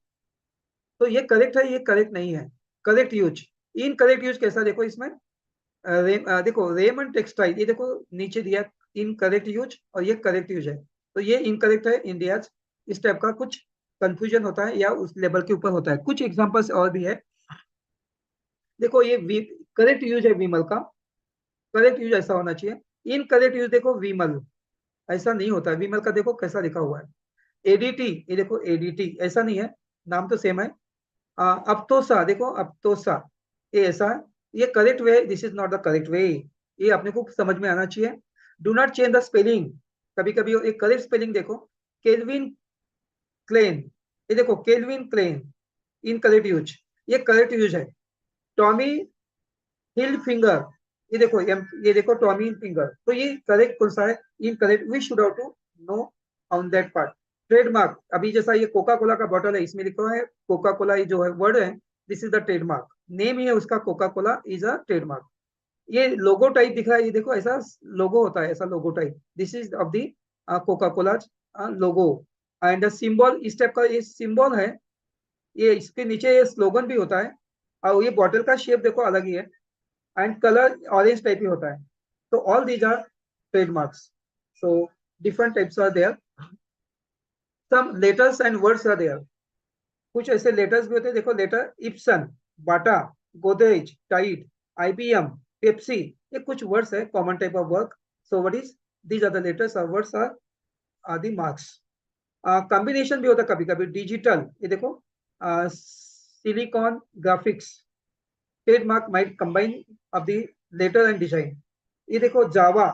तो ये करेक्ट है, ये करेक्ट नहीं है। करेक्ट यूज, इनकरेक्ट यूज कैसा देखो इसमें, देखो रेमंड टेक्सटाइल, ये देखो नीचे दिया इनकरेक्ट यूज और ये करेक्ट यूज है, तो ये इनकरेक्ट है इंडियाज। इस टाइप का कुछ कंफ्यूजन होता है या उस लेवल के ऊपर होता है। कुछ एग्जांपल्स और भी है, देखो ये करेक्ट यूज है विमल का, करेक्ट यूज ऐसा होना चाहिए। इनकरेक्ट यूज देखो विमल, ऐसा नहीं होता है। विमल का देखो कैसा लिखा हुआ है, एडीटी, ये देखो एडीटी ऐसा नहीं है, नाम तो सेम है। अप्तोसा, देखो अप्तोसा, ये ऐसा है, ये correct way, this is not the correct way, ये अपने को समझ में आना चाहिए। Do not change the spelling, कभी कभी एक करेक्ट स्पेलिंग देखो, केल्विन क्लेन, ये देखो केल्विन क्लेन, इनकरेक्ट यूज, ये करेक्ट यूज है। टॉमी हिल फिंगर, ये देखो टॉमी फिंगर, तो ये करेक्ट कौन सा है, incorrect, we should have to know on that part. Trademark, अभी जैसा ये कोका कोला का बॉटल है, इसमें लिखा है कोका कोला, जो है वर्ड है, this is the trademark, name ही है उसका, Coca Cola is a trademark. ये लोगो टाइप दिख रहा है, ये देखो ऐसा लोगो होता है, ऐसा logo type, this is of the Coca Cola logo. And symbol, इस टाइप का ये सिंबल है, ये इसके नीचे ये स्लोगन भी होता है, और ये बॉटल का शेप देखो अलग ही है, एंड कलर ऑरेंज टाइप ही होता है। तो all these are trademarks. So different types are there. Some letters and words are there. कुछ ऐसे लेटर्स भी होते हैं, देखो letter Epson, Bata, Godrej, Tide, IBM, Pepsi, ये कुछ वर्ड्स है, common type of work. So what is these are the letters और words are the marks. Combination भी होता है कभी कभी, डिजिटल, ये देखो Silicon Graphics, trademark might combine of the letter and design. ये देखो जावा,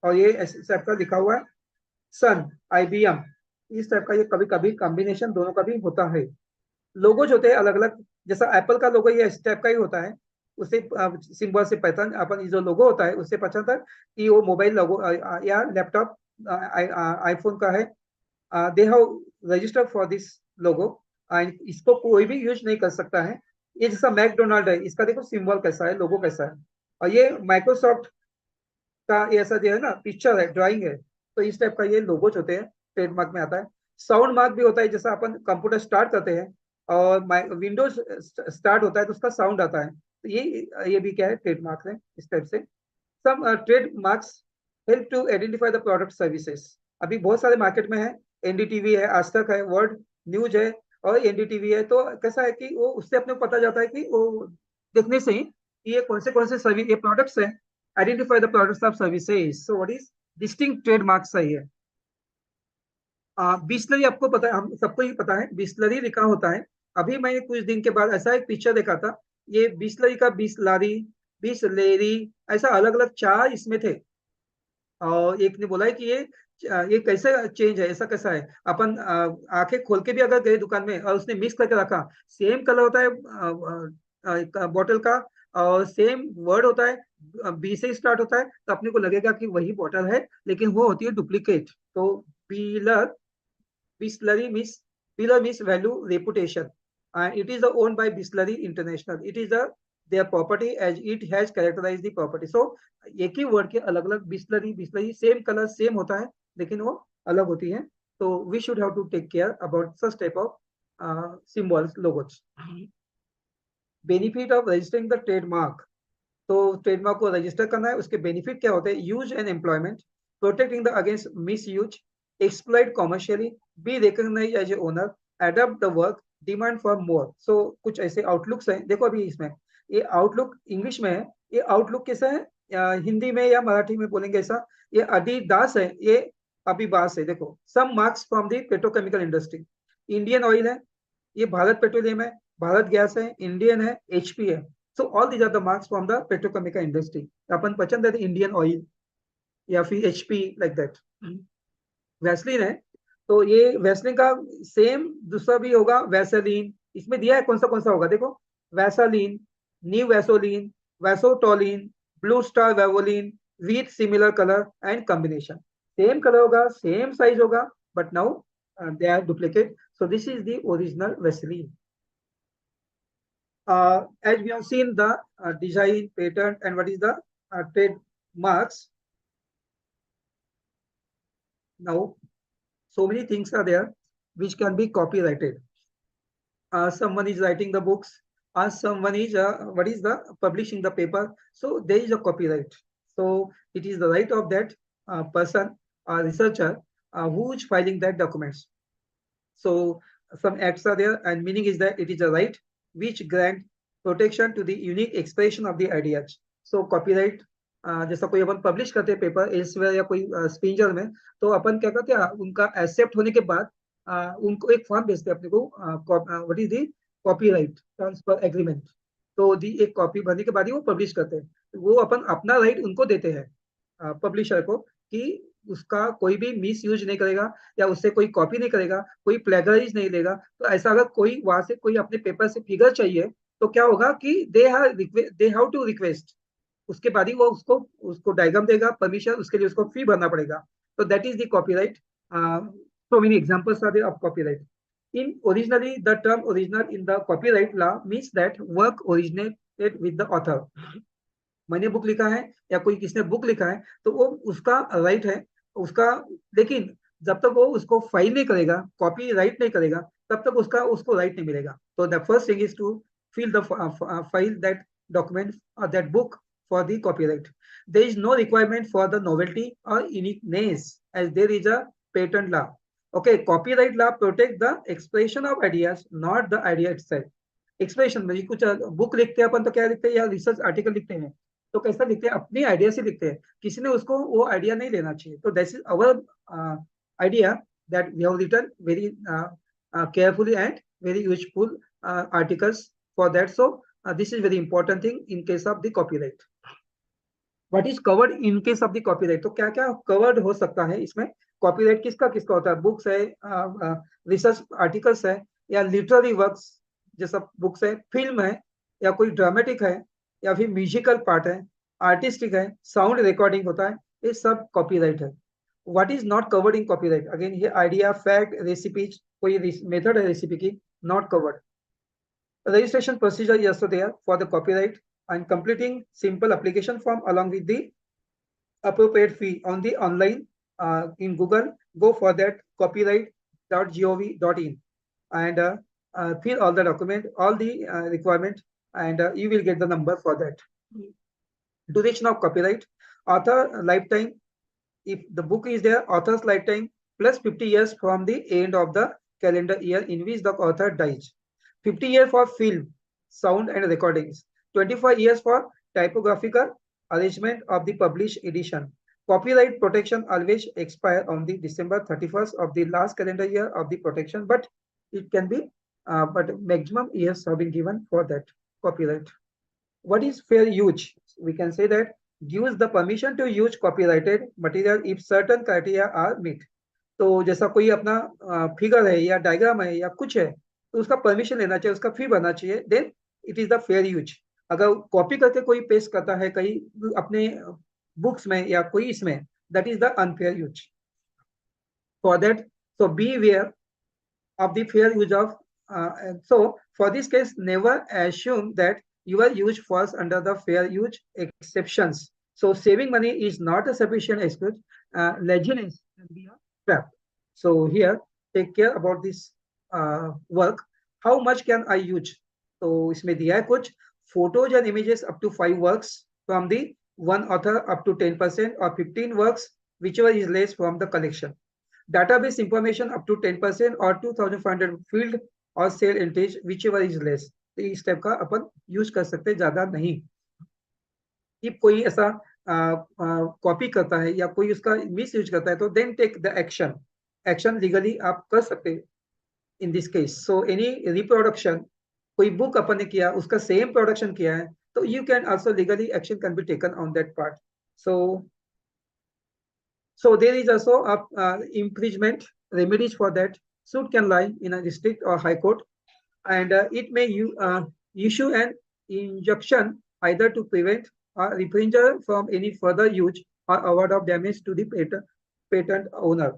और ये इस टाइप का लिखा हुआ है सन, IBM, इस टाइप का ये कभी कभी कॉम्बिनेशन दोनों का भी होता है. लोगोज होते हैं अलग अलग, जैसा एप्पल का लोगो ये इस टाइप का ही होता है, उससे सिंबल से पहचान अपन, जो लोगो होता है उससे पहचानता है कि वो मोबाइल लोगो या लैपटॉप आईफोन का है. They have registered for this logo and इसको कोई भी यूज नहीं कर सकता है. ये जैसा मैकडोनाल्ड है, इसका देखो सिंबल कैसा है, लोगो कैसा है. और ये माइक्रोसॉफ्ट का ऐसा जो है ना पिक्चर है, ड्राइंग है, तो इस टाइप का ये लोगोज होते हैं, ट्रेडमार्क में आता है. साउंड मार्क भी होता है, जैसा अपन कंप्यूटर स्टार्ट करते हैं और विंडोज स्टार्ट होता है तो उसका साउंड आता है, तो ये भी क्या है, ट्रेडमार्क है इस टाइप से. Some trademarks help to identify the product services. अभी बहुत सारे मार्केट में है, NDTV है, आज तक है, वर्ल्ड न्यूज है और NDTV है. तो कैसा है कि वो उससे अपने को पता जाता है कि वो देखने से ही कि ये कौन से सर्विस, ये प्रोडक्ट्स है, identify the products of services. So what is distinct trademarks है ये. बिस्लरी आपको पता है, हम सबको ही पता है, बिस्लरी लिखा होता है. अभी मैंने कुछ दिन के बाद ऐसा एक पिक्चर देखा था, ये बिस्लरी का बिस्लरी, बिस्लेरी, ऐसा अलग अलग 4 इसमें थे. और एक ने बोला है कि ये कैसे चेंज है, ऐसा कैसा है. अपन आंखें खोल के भी अगर गए दुकान में और उसने मिक्स करके रखा, सेम कलर होता है बॉटल का और सेम वर्ड होता है, B से स्टार्ट होता है, तो अपने को लगेगा कि वही बॉटल है, लेकिन वो होती है डुप्लीकेट. तो बिलर, Bisleri means Biller means value reputation. It is owned by Bisleri International. It is their property as it has characterized the property. So एक ही वर्ड के अलग अलग Bisleri, Bisleri same colour same होता है लेकिन वो अलग होती है. तो we should have to take care about such type of symbols, logos. Benefit of registering the trademark. तो ट्रेडमार्क को रजिस्टर करना है, उसके बेनिफिट क्या होते हैं, use and employment, protecting the against misuse, exploit commercially, be recognized as a owner, adapt the work, demand for more. So कुछ ऐसे आउटलुक्स हैं. देखो अभी इसमें ये आउटलुक इंग्लिश में है, ये आउटलुक कैसा है, हिंदी में या मराठी में बोलेंगे ऐसा, ये अदिदास है, ये अभिबास है. देखो some marks from the petrochemical industry. Indian Oil है, ये भारत पेट्रोलियम है, भारत गैस है, इंडियन है, HP है. So all these are the marks from the petrochemical industry. अपन पसंद है इंडियन ऑयल या फिर HP लाइक दैट. वैसलीन है, तो ये वैसलीन का सेम दूसरा भी होगा, वैसलीन. इसमें दिया है कौन सा होगा, देखो Vaseline, new Vasoline, Vasotolin, Blue Star Vevoline with similar colour and combination. Same colour होगा, सेम साइज होगा, but now they are duplicate. So this is the original Vaseline. As we have seen the design, patent, and what is the trademarks. Now, so many things are there which can be copyrighted. Someone is writing the books, or someone is what is the publishing the paper. So there is a copyright. So it is the right of that person or researcher who is filing that documents. So some acts are there, and meaning is that it is a right which grant protection to the unique expression of the ideas. So copyright, जैसा कोई अपन publish करते हैं paper elsewhere या कोई स्पिंजर में, तो अपन क्या करते हैं, उनका एक्सेप्ट होने के बाद उनको एक फॉर्म भेजते हैं अपने को, what is the copyright transfer agreement. तो दी एक कॉपी भरने के बाद ही वो पब्लिश करते हैं. वो अपन अपना राइट उनको देते हैं पब्लिशर को, कि उसका कोई भी मिस यूज नहीं करेगा या उससे कोई कॉपी नहीं करेगा, कोई प्लेगराइज नहीं लेगा. तो ऐसा अगर कोई वहां से कोई अपने पेपर से फिगर चाहिए तो क्या होगा कि दे हैव टू रिक्वेस्ट, उसके बाद ही वो उसको डायग्राम देगा परमिशन, उसके लिए उसको फी भरना पड़ेगा. तो that is the copyright. so many examples are there of copyright. In originally, the term original in the copyright law means that work originated with the author. मैंने बुक लिखा है या कोई किसने बुक लिखा है तो वो उसका राइट है उसका, लेकिन जब तक वो उसको फाइल नहीं करेगा, कॉपी राइट नहीं करेगा, तब तक उसको राइट नहीं मिलेगा. तो the first thing is to fill the file that document or that book for the copyright. There is no requirement for the novelty or uniqueness as there is a patent law. Okay, copyright law protect the expression of ideas, not the idea itself. Expression में कुछ book लिखते हैं अपन तो क्या लिखते हैं या research article लिखते हैं तो कैसा लिखते हैं अपनी आइडिया से लिखते हैं किसी ने उसको वो आइडिया नहीं लेना चाहिए तो that is our idea that we have written very carefully and very useful articles for that. So this is very important thing in case of the copyright. What is covered in case of the copyright? तो क्या क्या covered हो सकता है इसमें? Copyright किसका किसका होता है? बुक्स है, रिसर्च आर्टिकल्स है, या लिटरेरी वर्क्स जैसा बुक्स है, फिल्म है, या कोई ड्रामेटिक है, या फिर म्यूजिकल पार्ट है, आर्टिस्टिक है, साउंड रिकॉर्डिंग होता है, ये सब कॉपीराइट है. What is not covered in copyright? Again ये आइडिया, फैक्ट, रेसिपीज, कोई मेथड है रेसिपी की, not covered. Registration procedure is also there for the copyright and completing simple application form along with the appropriate fee on the online in Google. Go for that copyright.gov.in and fill all the document, all the requirement, and you will get the number for that. Duration of copyright, author lifetime. If the book is there, author's lifetime plus 50 years from the end of the calendar year in which the author dies. 50 years for film, sound and recordings. 25 years for typographical arrangement of the published edition. Copyright protection always expire on the December 31st of the last calendar year of the protection, but it can be, but maximum years have been given for that copyright. What is fair use? We can say that gives the permission to use copyrighted material if certain criteria are met. तो जैसा कोई अपना figure है या diagram है या कुछ है तो उसका परमिशन लेना चाहिए, उसका फी भरना चाहिए, then it is the fair use. अगर कॉपी करके कोई पेस्ट करता है कहीं अपने बुक्स में या कोई इसमें, that is the unfair use. For that, so be aware of the fair use of so for this case never assume that your use falls under the fair use exceptions. So saving money is not a sufficient excuse. Laziness can be a trap. So here take care about this work. How much can I use? तो इसमें दिया है कुछ photos and images up to 5 works from the one author up to 10% or 15 works whichever is less from the collection. Database information up to 10% or 2500 field or cell intage whichever is less. तो इस type का अपन use कर सकते हैं, ज्यादा नहीं. if कोई ऐसा कॉपी करता है या कोई उसका मिस यूज करता है तो then take the action. Action legally आप कर सकते हैं in this case. So any reproduction, कोई बुक अपन ने किया उसका सेम प्रोडक्शन किया है तो you can also legally action can be taken on that part. So there is also infringement remedies for that. Suit can lie in a district or high court, and it may issue an injunction either to prevent a infringer from any further use or award of damage to the patent owner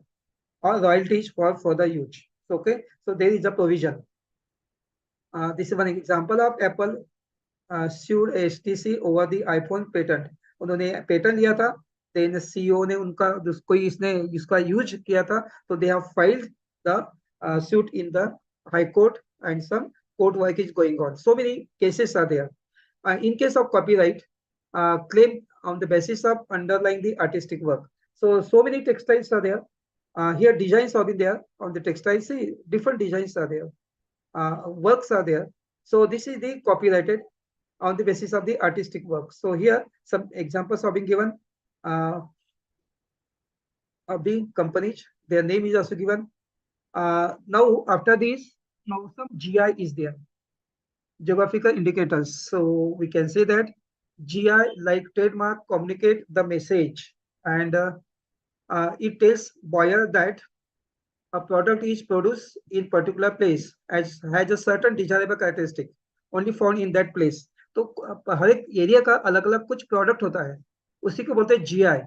or royalties for further use. Okay, so there is a provision. This is one example of Apple sued HTC over the iPhone patent. उन्होंने patent लिया था, then CEO ने उनका कोई इसने इसका use किया था तो they have filed the suit in the high court and some court work is going on. So many cases are there in case of copyright claim on the basis of underlying the artistic work. So many textiles are there. Here designs have been there on the textiles. See, different designs are there. Works are there. So this is the copyrighted on the basis of the artistic work. So here some examples have been given of the companies. Their name is also given. Now after this, now some GI is there. Geographical indicators. So we can say that GI, like trademark, communicate the message, and it tells buyer that a product is produced in particular place as has a certain desirable characteristic only found in that place. तो हर एक area का अलग अलग कुछ product होता है, उसी को बोलते हैं GI.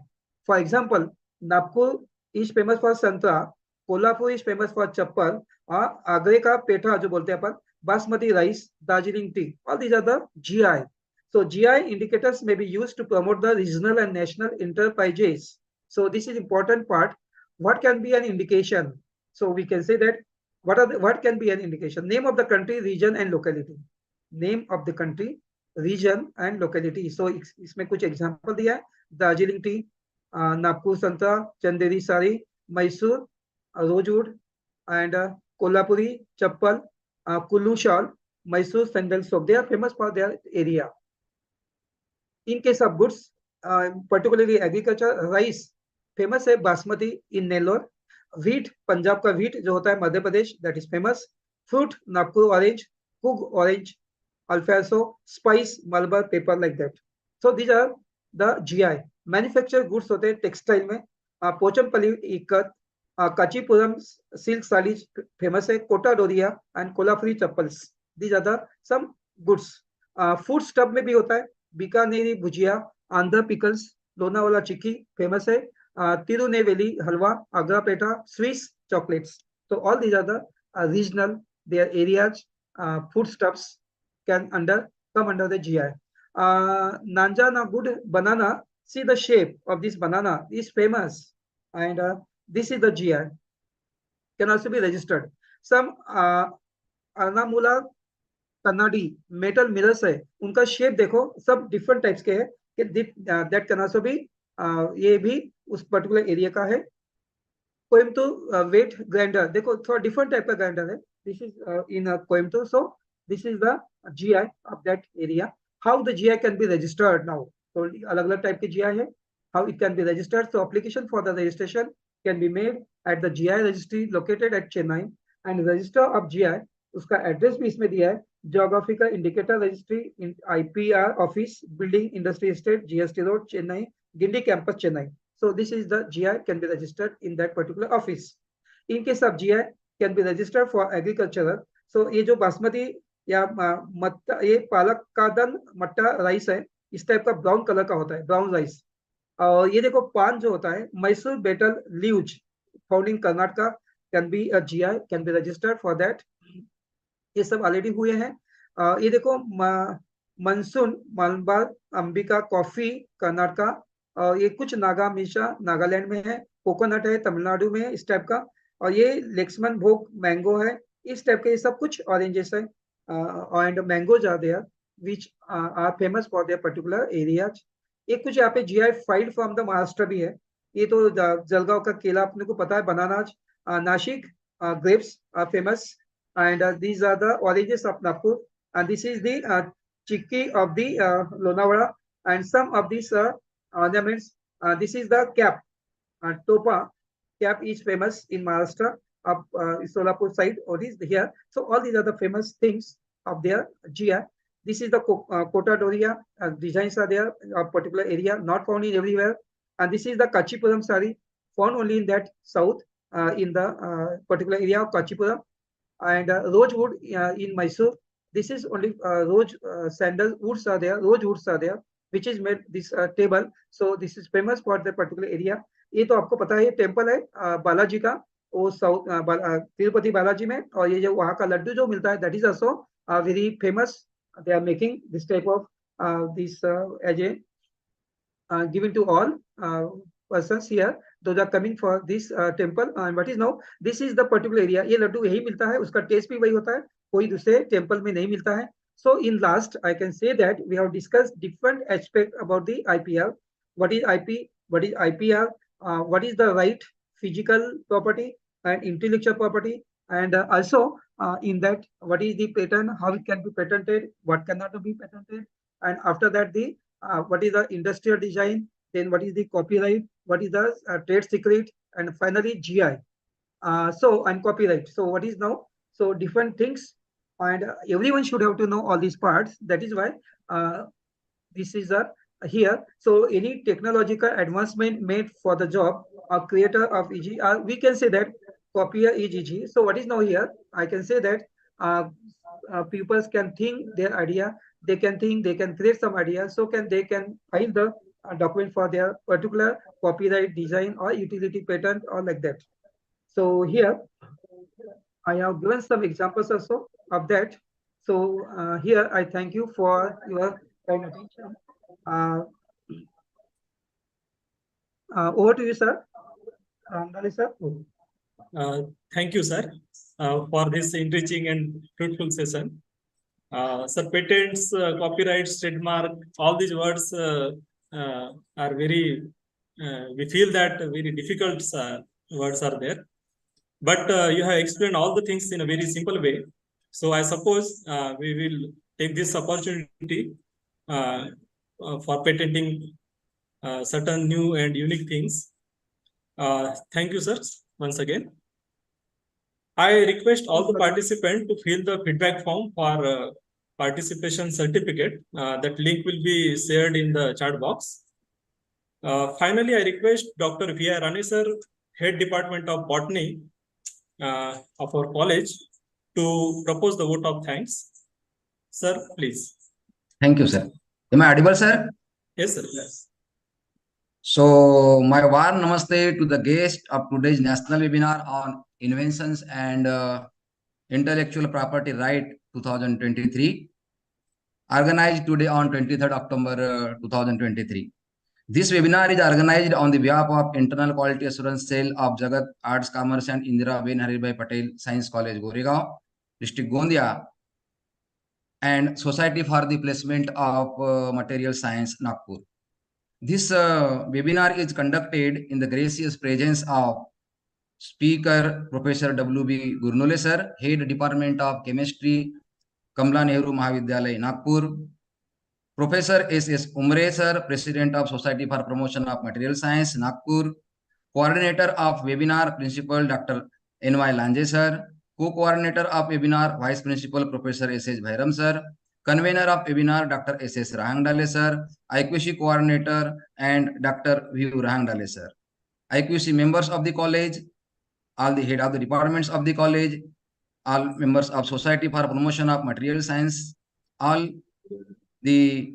For example, Nagpur is famous for santra, Kolhapur is famous for chappal, और आगरे का पेठा जो बोलते हैं अपन, basmati rice, Darjeeling tea, all these are the GI. So GI indicators may be used to promote the regional and national enterprises. So this is important part. What can be an indication? So we can say that what can be an indication? Name of the country, region, and locality. Name of the country, region and locality. So इसमें कुछ example दिया है, Darjeeling T, Nagpur संतरा, Chanderi sari, Mysore rosewood, and Kolhapuri chappal, Kullu shawl, Mysore sandal soap. They are famous for their area. In case of goods, particularly agriculture, rice famous है basmati in Nellore, wheat Punjab का wheat जो होता है Madhya Pradesh, that is famous, fruit Nagpur orange, Cook orange, Alfonso, spice Malabar paper, like that. So these are the GI. Manufactured goods होते हैं textile में, Pochampally ikat, Kanchipuram silk sari famous है, Kota Doria and Kolhapuri chappals. These are the some goods. Food stuff में भी होता है, Bikaneri bhujia, Andhra pickles, Lonavala chikki famous है, Tirunelveli halwa, Agra petha, Swiss chocolates. So all these are the regional, their areas, food stuffs can come under the GI. Nanjana good banana. See the shape of this banana is famous, and this is the GI. Can also be registered. Some Anamula kannadi metal mirrors है, उनका shape देखो सब different types के है कि that can also be, ये भी उस पर्टिकुलर एरिया का है. कोयम्बतूर वेट ग्राइंडर देखो थोड़ा डिफरेंट टाइप का ग्राइंडर है, this is in Coimbatore. So this is the GI of that area. How the GI can be registered now, तो अलग अलग टाइप के जीआई है, how it can be registered. So application for the registration can be made at the GI registry located at Chennai, and register of GI, उसका address भी इसमें दिया है, Geographical Indicator Registry in IPR Office, Building Industry Estate, GST Road, Chennai, Gindi Campus, Chennai. So this is the GI can be registered in that particular office. In case of GI can be registered for agricultural. So ये जो बासमती या मट्टा, ये पालक का दन मट्टा rice है, इस type का brown colour का होता है, ब्राउन राइस. और ये देखो पान जो होता है, Mysore betel leaves found in Karnataka, can be a GI, can be registered for that. ये सब ऑलरेडी हुए हैं. ये देखो मनसून मलबार अंबिका कॉफी कर्नाटका, और ये कुछ नागा मिशा नागालैंड में है, कोकोनट है तमिलनाडु में इस टाइप का, और ये लेक्समन भोग मैंगो है, इस टाइप के ये सब कुछ ऑरेंजेस है, and mangoes are there which are famous for their particular areas. एक कुछ यहाँ पे GI filed from the Maharashtra भी है. ये तो जलगांव का केला अपने को पता है, bananas, Nashik grapes are famous, and these are the oranges of Nagpur, and this is the chikki of the Lonavala, and some of these ornaments. This is the cap, topa cap is famous in Maharashtra of Solapur side, or is here. So all these are the famous things of their GI. This is the Kota Doria, designs are there of particular area, not found in everywhere, and this is the Kachipuram sari, found only in that south, in the particular area of Kachipuram. And rosewood in Mysore. This is only rose sandal woods are there, rose woods are there, which is made this table. So this is famous for the particular area. ये तो आपको पता है, temple है बालाजी का, वो south Tirupati Balaji में, और ये जो वहाँ का लड्डू जो मिलता है, that is also very famous. They are making this type of this as a given to all persons here. Those are coming for this temple. And what is now, this is the particular area. ये लड्डू यही मिलता है, उसका test भी वही होता है, कोई दूसरे टेम्पल में नहीं मिलता है. So in last, I can say that we have discussed different aspects about the IPR. What is IP? What is IPR? What is the right, physical property and intellectual property? And also in that, what is the patent? How it can be patented? What cannot be patented? And after that, the what is the industrial design? Then what is the copyright, what is the trade secret, and finally GI. So and copyright. So what is now? So different things, and everyone should have to know all these parts. That is why this is here. So any technological advancement made for the job or creator of EG, we can say that copier is EG. So what is now here? I can say that people can think their idea, they can think, they can create some idea, so they can file the document for their particular copyright, design, or utility patent, or like that. So here I have given some examples also of that. So here I thank you for your kind attention. Over to you, sir. Ramdali sir. Thank you, sir, for this enriching and fruitful session. Sir, patents, copyrights, trademark, all these words are very, we feel that very difficult words are there. But you have explained all the things in a very simple way. So I suppose we will take this opportunity for patenting certain new and unique things. Thank you, sir, once again. I request all the participants to fill the feedback form for participation certificate. That link will be shared in the chat box. Finally, I request Dr. V. R. Rane, sir, Head Department of Botany of our college, to propose the vote of thanks. Sir, please. Thank you, sir. Am I audible, sir? Yes, sir. Yes. So, my warm namaste to the guest of today's national webinar on inventions and intellectual property right 2023, organized today on 23rd October 2023. This webinar is organized on the behalf of Internal Quality Assurance Cell of Jagat Arts, Commerce and Indira Ben Haribhai Patel Science College, Goregaon, District Gondia, and Society for the Placement of Material Science, Nagpur. This webinar is conducted in the gracious presence of Speaker Professor W.B. Gurnole sir, Head Department of Chemistry, Kamla Nehru Mahavidyalaya, Nagpur; Professor S.S. Umre sir, President of Society for Promotion of Material Science, Nagpur; Coordinator of Webinar, Principal Dr. N.Y. Lanje sir; Co-Coordinator of Webinar, Vice Principal Professor S.H. Bhairam sir; Convener of Webinar, Dr. S.S. Rahangdale sir; IQC Coordinator and Dr. V. Rahangdale sir; IQC members of the college, all the head of the departments of the college, all members of Society for Promotion of Material Science, all the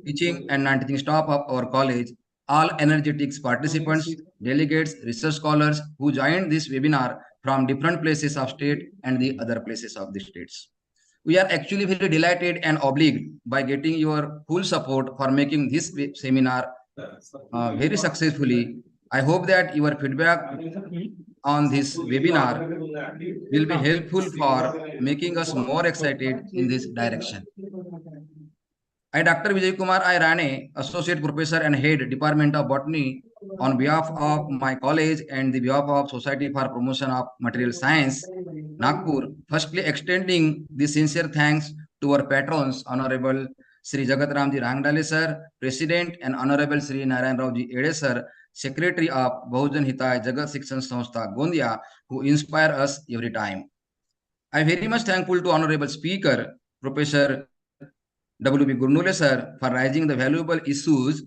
teaching and non-teaching staff of our college, all energetics participants, delegates, research scholars who joined this webinar from different places of state and the other places of the states. We are actually very delighted and obliged by getting your full support for making this seminar very successfully. I hope that your feedback on this webinar will be helpful for making us more excited in this direction. I, Dr. Vijay Kumar I. Rane, Associate Professor and Head, Department of Botany, on behalf of my college and the behalf of Society for Promotion of Material Science, Nagpur, firstly extending the sincere thanks to our patrons, Honorable Sri Jagat Ramji Rangdale sir, President, and Honorable Sri Narayan Raoji Ede sir, Secretary of Bahujan Hitai Jagat Shikshan Sanstha Gondia, who inspire us every time. I am very much thankful to Honorable Speaker, Professor W.B. Gurnule sir, for raising the valuable issues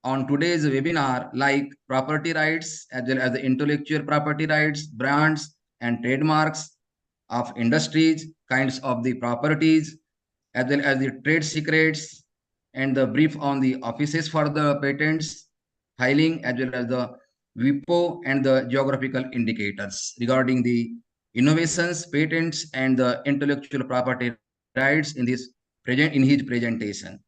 on today's webinar, like property rights as well as the intellectual property rights, brands and trademarks of industries, kinds of the properties, as well as the trade secrets, and the brief on the offices for the patents filing, as well as the WIPO and the geographical indicators regarding the innovations, patents, and the intellectual property rights in his presentation.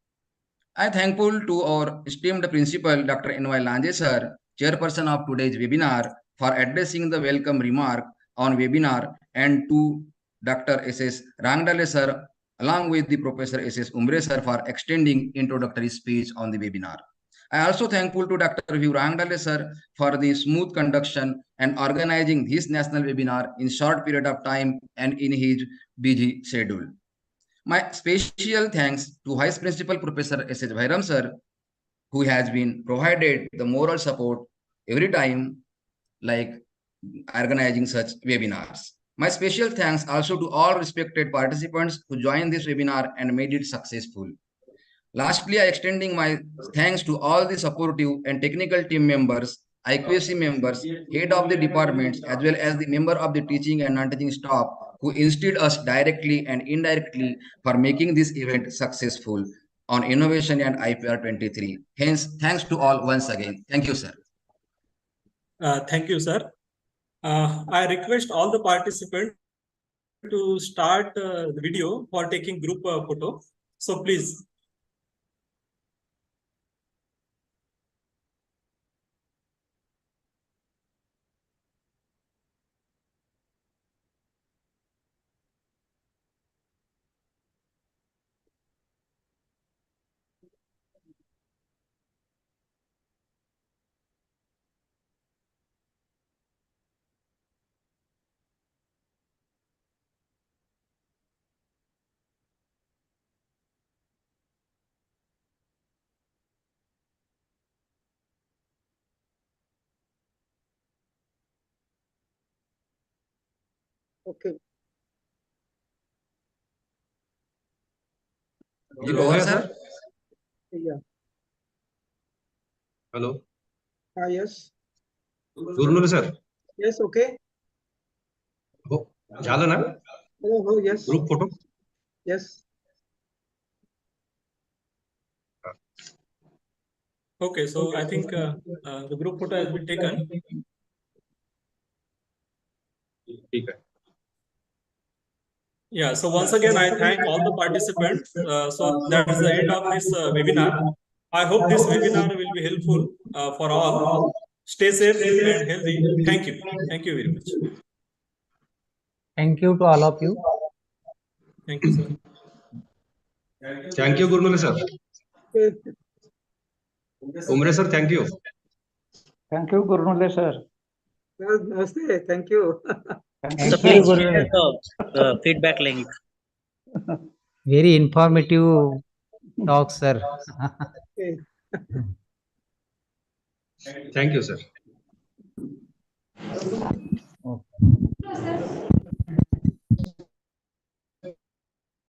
I am thankful to our esteemed principal, Dr. N.Y. Lanje sir, chairperson of today's webinar, for addressing the welcome remark on webinar, and to Dr. S.S. Rangdale sir, along with the Professor S.S. Umbre sir, for extending introductory speech on the webinar. I am also thankful to Dr. V. Rahangdale sir for the smooth conduction and organizing this national webinar in short period of time and in his busy schedule. My special thanks to Vice Principal Professor S.H. Bhairam sir, who has been provided the moral support every time, like organizing such webinars. My special thanks also to all respected participants who joined this webinar and made it successful. Lastly, I extending my thanks to all the supportive and technical team members, IQC members, head of the departments, as well as the member of the teaching and non-teaching staff who instilled us directly and indirectly for making this event successful on Innovation and IPR 23. Hence, thanks to all once again. Thank you, sir. Thank you, sir. I request all the participants to start the video for taking group photo. So please. Okay. Is it over, sir? Yeah. Hello. Yes. Gurunoor sir. Yes. Okay. हो झालं ना Oh, yes. Group photo. Yes. Okay, so I think the group photo has been taken. ठीक है. Yeah, so once again, I thank all the participants. So that's the end of this webinar. I hope this webinar will be helpful for all. Stay safe and healthy. Thank you. Thank you very much. Thank you to all of you. Thank you, sir. Thank you, Gurunul sir. Okay. Umre sir, thank you. Thank you, Gurunule sir. Namaste. Thank you. Thank So you, please sir. share the feedback link. Very informative talk, sir. Okay. Thank you, sir. Okay.